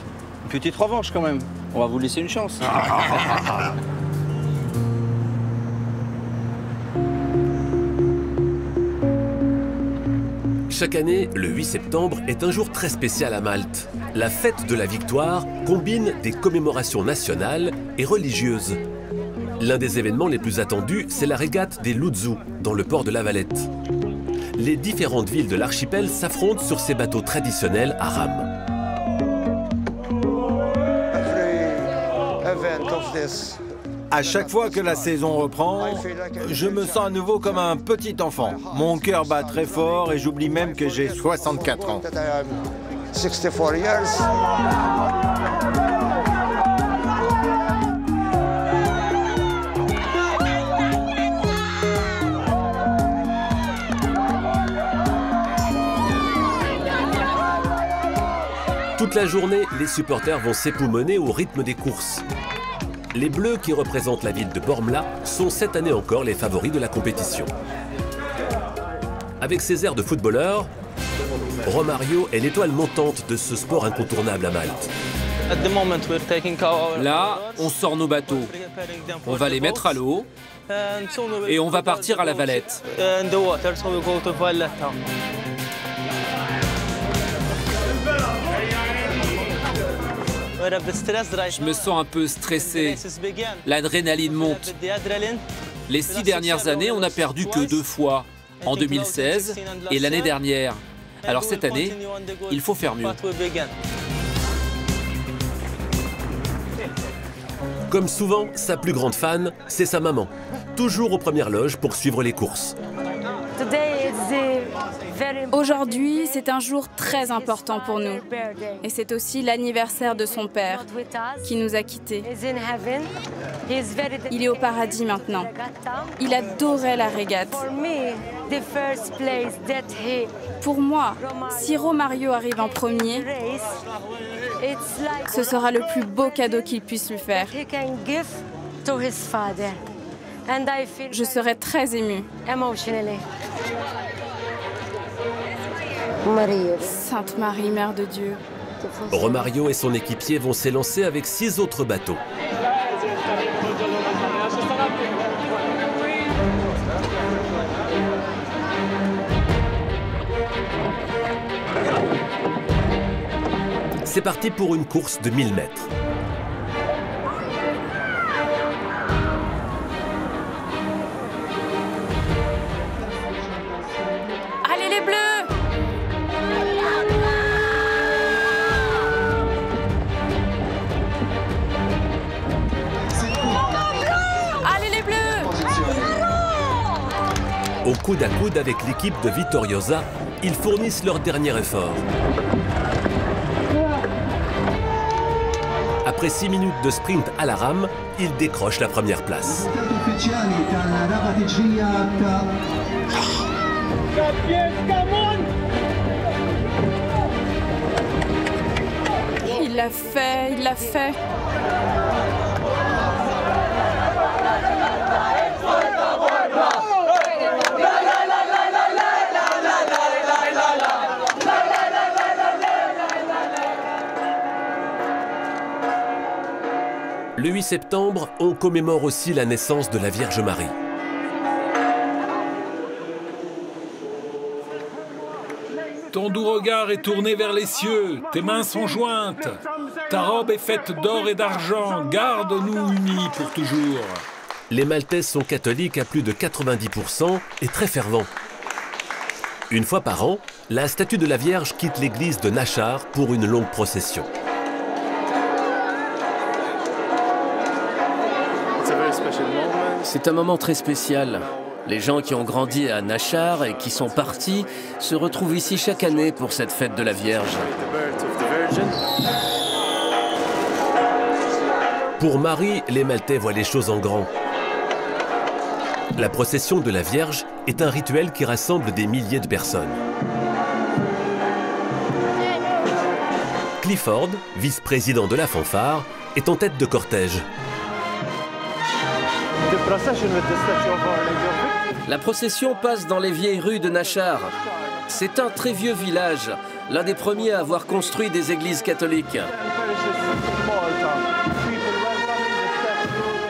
revanche quand même. On va vous laisser une chance. Chaque année, le 8 septembre est un jour très spécial à Malte. La fête de la victoire combine des commémorations nationales et religieuses. L'un des événements les plus attendus, c'est la régate des Luzu, dans le port de La Valette. Les différentes villes de l'archipel s'affrontent sur ces bateaux traditionnels à rames. À chaque fois que la saison reprend, je me sens à nouveau comme un petit enfant. Mon cœur bat très fort et j'oublie même que j'ai 64 ans. Toute la journée, les supporters vont s'époumoner au rythme des courses. Les Bleus, qui représentent la ville de Pormla, sont cette année encore les favoris de la compétition. Avec ses airs de footballeur, Romario est l'étoile montante de ce sport incontournable à Malte. Là, on sort nos bateaux. On va les mettre à l'eau et on va partir à La Valette. Je me sens un peu stressé. L'adrénaline monte. Les 6 dernières années, on n'a perdu que 2 fois, en 2016 et l'année dernière. Alors cette année, il faut faire mieux. Comme souvent, sa plus grande fan, c'est sa maman. Toujours aux premières loges pour suivre les courses. Aujourd'hui, c'est un jour très important pour nous. Et c'est aussi l'anniversaire de son père, qui nous a quittés. Il est au paradis maintenant. Il adorait la régate. Pour moi, si Romario arrive en premier, ce sera le plus beau cadeau qu'il puisse lui faire. Je serai très émue. Sainte Marie, Mère de Dieu. Romario et son équipier vont s'élancer avec 6 autres bateaux. C'est parti pour une course de 1000 mètres. Allez les Bleus! Allez les Bleus! Au coude à coude avec l'équipe de Vitoriosa, ils fournissent leur dernier effort. Après 6 minutes de sprint à la rame, ils décrochent la première place. Il l'a fait, il l'a fait. Le 8 septembre, on commémore aussi la naissance de la Vierge Marie. Ton doux regard est tourné vers les cieux, tes mains sont jointes, ta robe est faite d'or et d'argent, garde-nous unis pour toujours. Les Maltais sont catholiques à plus de 90% et très fervents. Une fois par an, la statue de la Vierge quitte l'église de Nachar pour une longue procession. C'est un moment très spécial. Les gens qui ont grandi à Nachar et qui sont partis se retrouvent ici chaque année pour cette fête de la Vierge. Pour Marie, les Maltais voient les choses en grand. La procession de la Vierge est un rituel qui rassemble des milliers de personnes. Clifford, vice-président de la fanfare, est en tête de cortège. La procession passe dans les vieilles rues de Nachar. C'est un très vieux village, l'un des premiers à avoir construit des églises catholiques.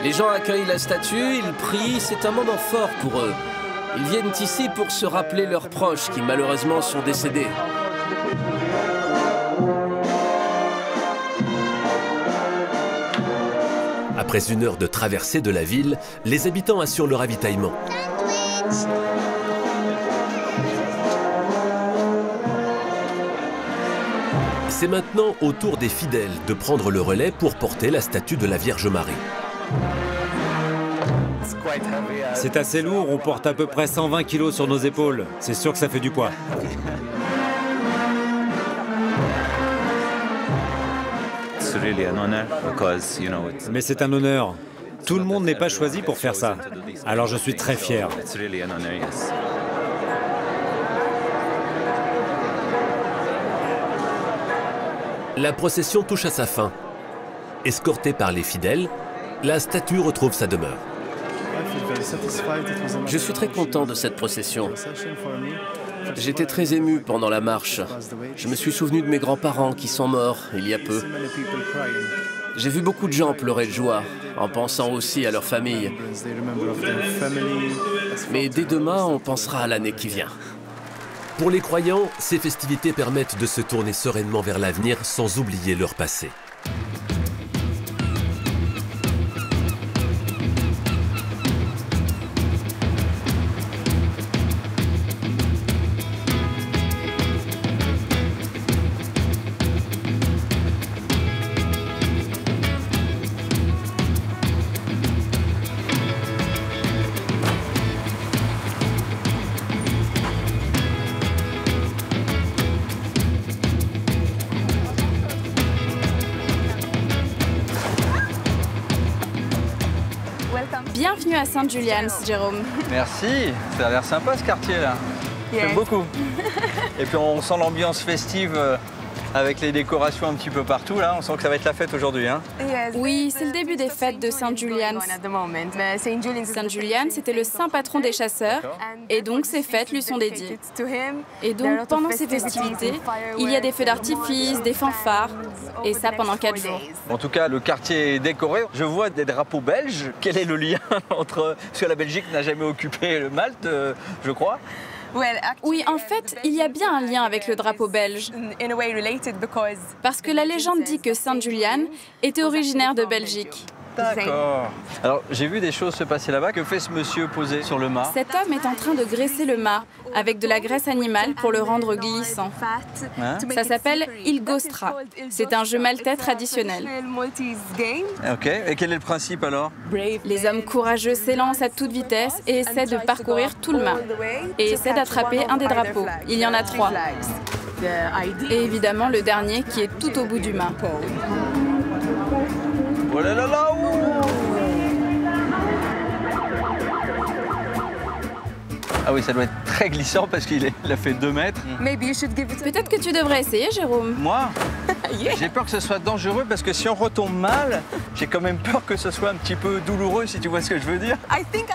Les gens accueillent la statue, ils prient, c'est un moment fort pour eux. Ils viennent ici pour se rappeler leurs proches qui malheureusement sont décédés. Après une heure de traversée de la ville, les habitants assurent le ravitaillement. C'est maintenant au tour des fidèles de prendre le relais pour porter la statue de la Vierge Marie. C'est assez lourd, on porte à peu près 120 kilos sur nos épaules. C'est sûr que ça fait du poids. Mais c'est un honneur. Tout le monde n'est pas choisi pour faire ça. Alors je suis très fier. La procession touche à sa fin. Escortée par les fidèles, la statue retrouve sa demeure. Je suis très content de cette procession. J'étais très ému pendant la marche. Je me suis souvenu de mes grands-parents qui sont morts il y a peu. J'ai vu beaucoup de gens pleurer de joie, en pensant aussi à leur famille. Mais dès demain, on pensera à l'année qui vient. Pour les croyants, ces festivités permettent de se tourner sereinement vers l'avenir sans oublier leur passé. Bienvenue à St. Julian's, Jérôme. Merci, ça a l'air sympa ce quartier-là. J'aime beaucoup. Et puis on sent l'ambiance festive avec les décorations un petit peu partout. Là, on sent que ça va être la fête aujourd'hui. Hein. Oui, c'est le début des fêtes de St. Julian's. St. Julian's était le saint patron des chasseurs et donc ces fêtes lui sont dédiées. Et donc pendant ces festivités, il y a des feux d'artifice, des fanfares et ça pendant 4 jours. En tout cas, le quartier est décoré. Je vois des drapeaux belges. Quel est le lien entre... Parce que la Belgique n'a jamais occupé le Malte, je crois. Oui, en fait, il y a bien un lien avec le drapeau belge. Parce que la légende dit que Saint Julian était originaire de Belgique. D'accord. Alors, j'ai vu des choses se passer là-bas. Que fait ce monsieur posé sur le mât? Cet homme est en train de graisser le mât avec de la graisse animale pour le rendre glissant. Hein? Ça s'appelle Ilgostra. C'est un jeu maltais traditionnel. Ok. Et quel est le principe alors? Les hommes courageux s'élancent à toute vitesse et essaient de parcourir tout le mât. Et essaient d'attraper un des drapeaux. Il y en a 3. Et évidemment, le dernier qui est tout au bout du mât. Oh là là là, ah oui, ça doit être très glissant parce qu'il a fait 2 mètres. Peut-être que tu devrais essayer, Jérôme. Moi? J'ai peur que ce soit dangereux parce que si on retombe mal, j'ai quand même peur que ce soit un petit peu douloureux, si tu vois ce que je veux dire.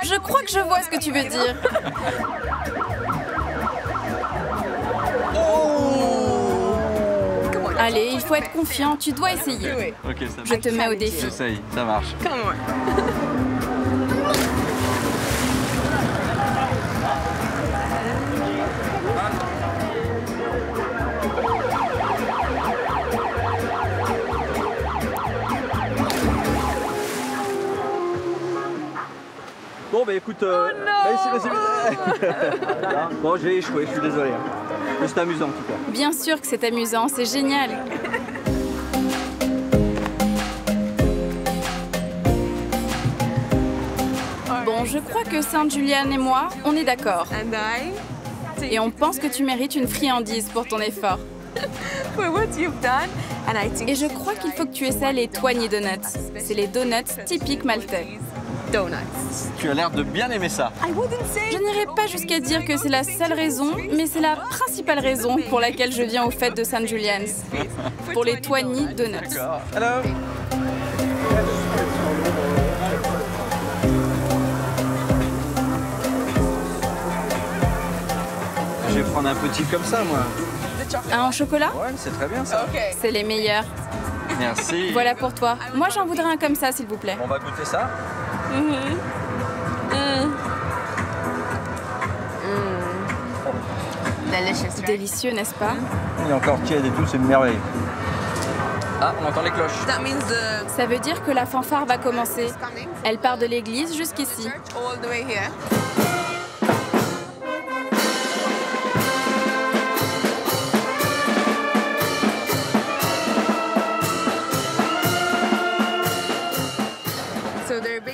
Je crois que je vois ce que tu veux dire. Allez, il faut être confiant, tu dois essayer. Ok, ça marche. Je te mets au défi. J'essaye, ça marche. Bon, bah écoute, vas-y. Bon, j'ai échoué, je suis désolé. Mais c'est amusant en tout cas. Bien sûr que c'est amusant, c'est génial. Bon, je crois que Saint Julian et moi, on est d'accord. Et on pense que tu mérites une friandise pour ton effort. Et je crois qu'il faut que tu essaies les Twangy Donuts. C'est les donuts typiques maltais. Tu as l'air de bien aimer ça. Je n'irai pas jusqu'à dire que c'est la seule raison, mais c'est la principale raison pour laquelle je viens aux fêtes de St. Julian's. Pour les Twangy Donuts. Hello. Je vais prendre un petit comme ça, moi. Un en chocolat? Ouais, c'est très bien ça. C'est les meilleurs. Merci. Voilà pour toi. Moi, j'en voudrais un comme ça, s'il vous plaît. On va goûter ça. Délicieux, n'est-ce pas? Il est encore tiède et tout, c'est une merveille. Ah, on entend les cloches. Ça veut dire que la fanfare va commencer. Elle part de l'église jusqu'ici.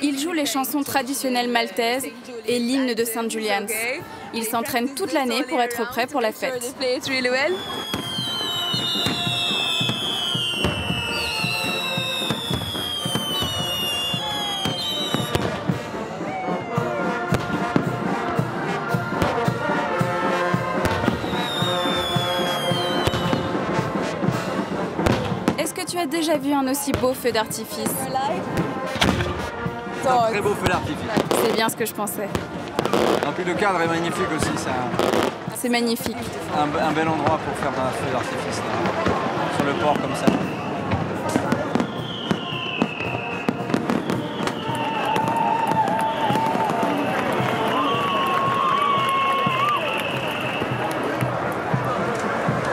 Ils jouent les chansons traditionnelles maltaises et l'hymne de St. Julian's. Ils s'entraînent toute l'année pour être prêts pour la fête. Est-ce que tu as déjà vu un aussi beau feu d'artifice? C'est un très beau feu d'artifice. C'est bien ce que je pensais. Et puis le cadre est magnifique aussi. C'est magnifique. Un bel endroit pour faire un feu d'artifice sur le port comme ça.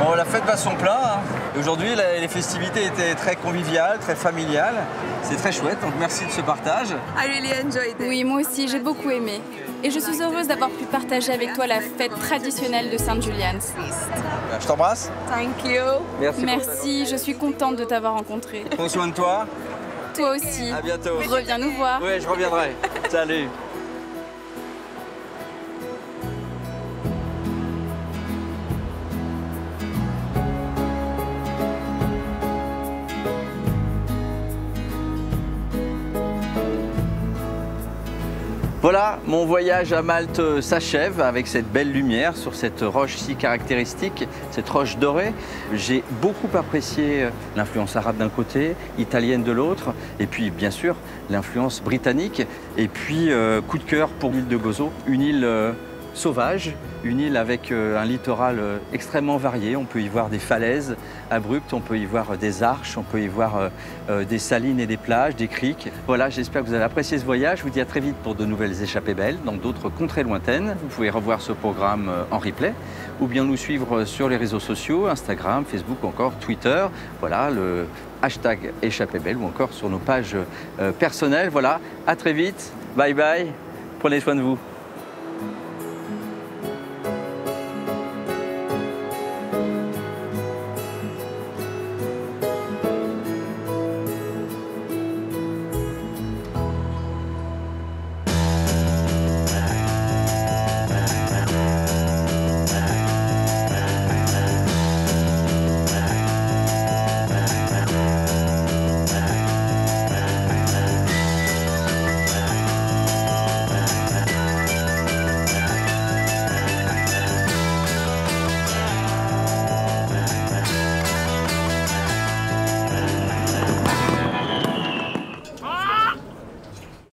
Bon, la fête bat son plein. Hein. Aujourd'hui, les festivités étaient très conviviales, très familiales. C'est très chouette, donc merci de ce partage. Oui, moi aussi, j'ai beaucoup aimé. Et je suis heureuse d'avoir pu partager avec toi la fête traditionnelle de St. Julian's. Je t'embrasse. Merci. Merci, je suis contente de t'avoir rencontré. Prends soin de toi. Toi aussi. À bientôt. Reviens nous voir. Oui, je reviendrai. Salut. Voilà, mon voyage à Malte s'achève avec cette belle lumière sur cette roche si caractéristique, cette roche dorée. J'ai beaucoup apprécié l'influence arabe d'un côté, italienne de l'autre, et puis bien sûr l'influence britannique. Et puis coup de cœur pour l'île de Gozo, une île sauvage, une île avec un littoral extrêmement varié. On peut y voir des falaises abruptes, on peut y voir des arches, on peut y voir des salines et des plages, des criques. Voilà, j'espère que vous avez apprécié ce voyage. Je vous dis à très vite pour de nouvelles échappées belles dans d'autres contrées lointaines. Vous pouvez revoir ce programme en replay ou bien nous suivre sur les réseaux sociaux, Instagram, Facebook, encore Twitter. Voilà, le hashtag échappée belle ou encore sur nos pages personnelles. Voilà, à très vite. Bye bye. Prenez soin de vous.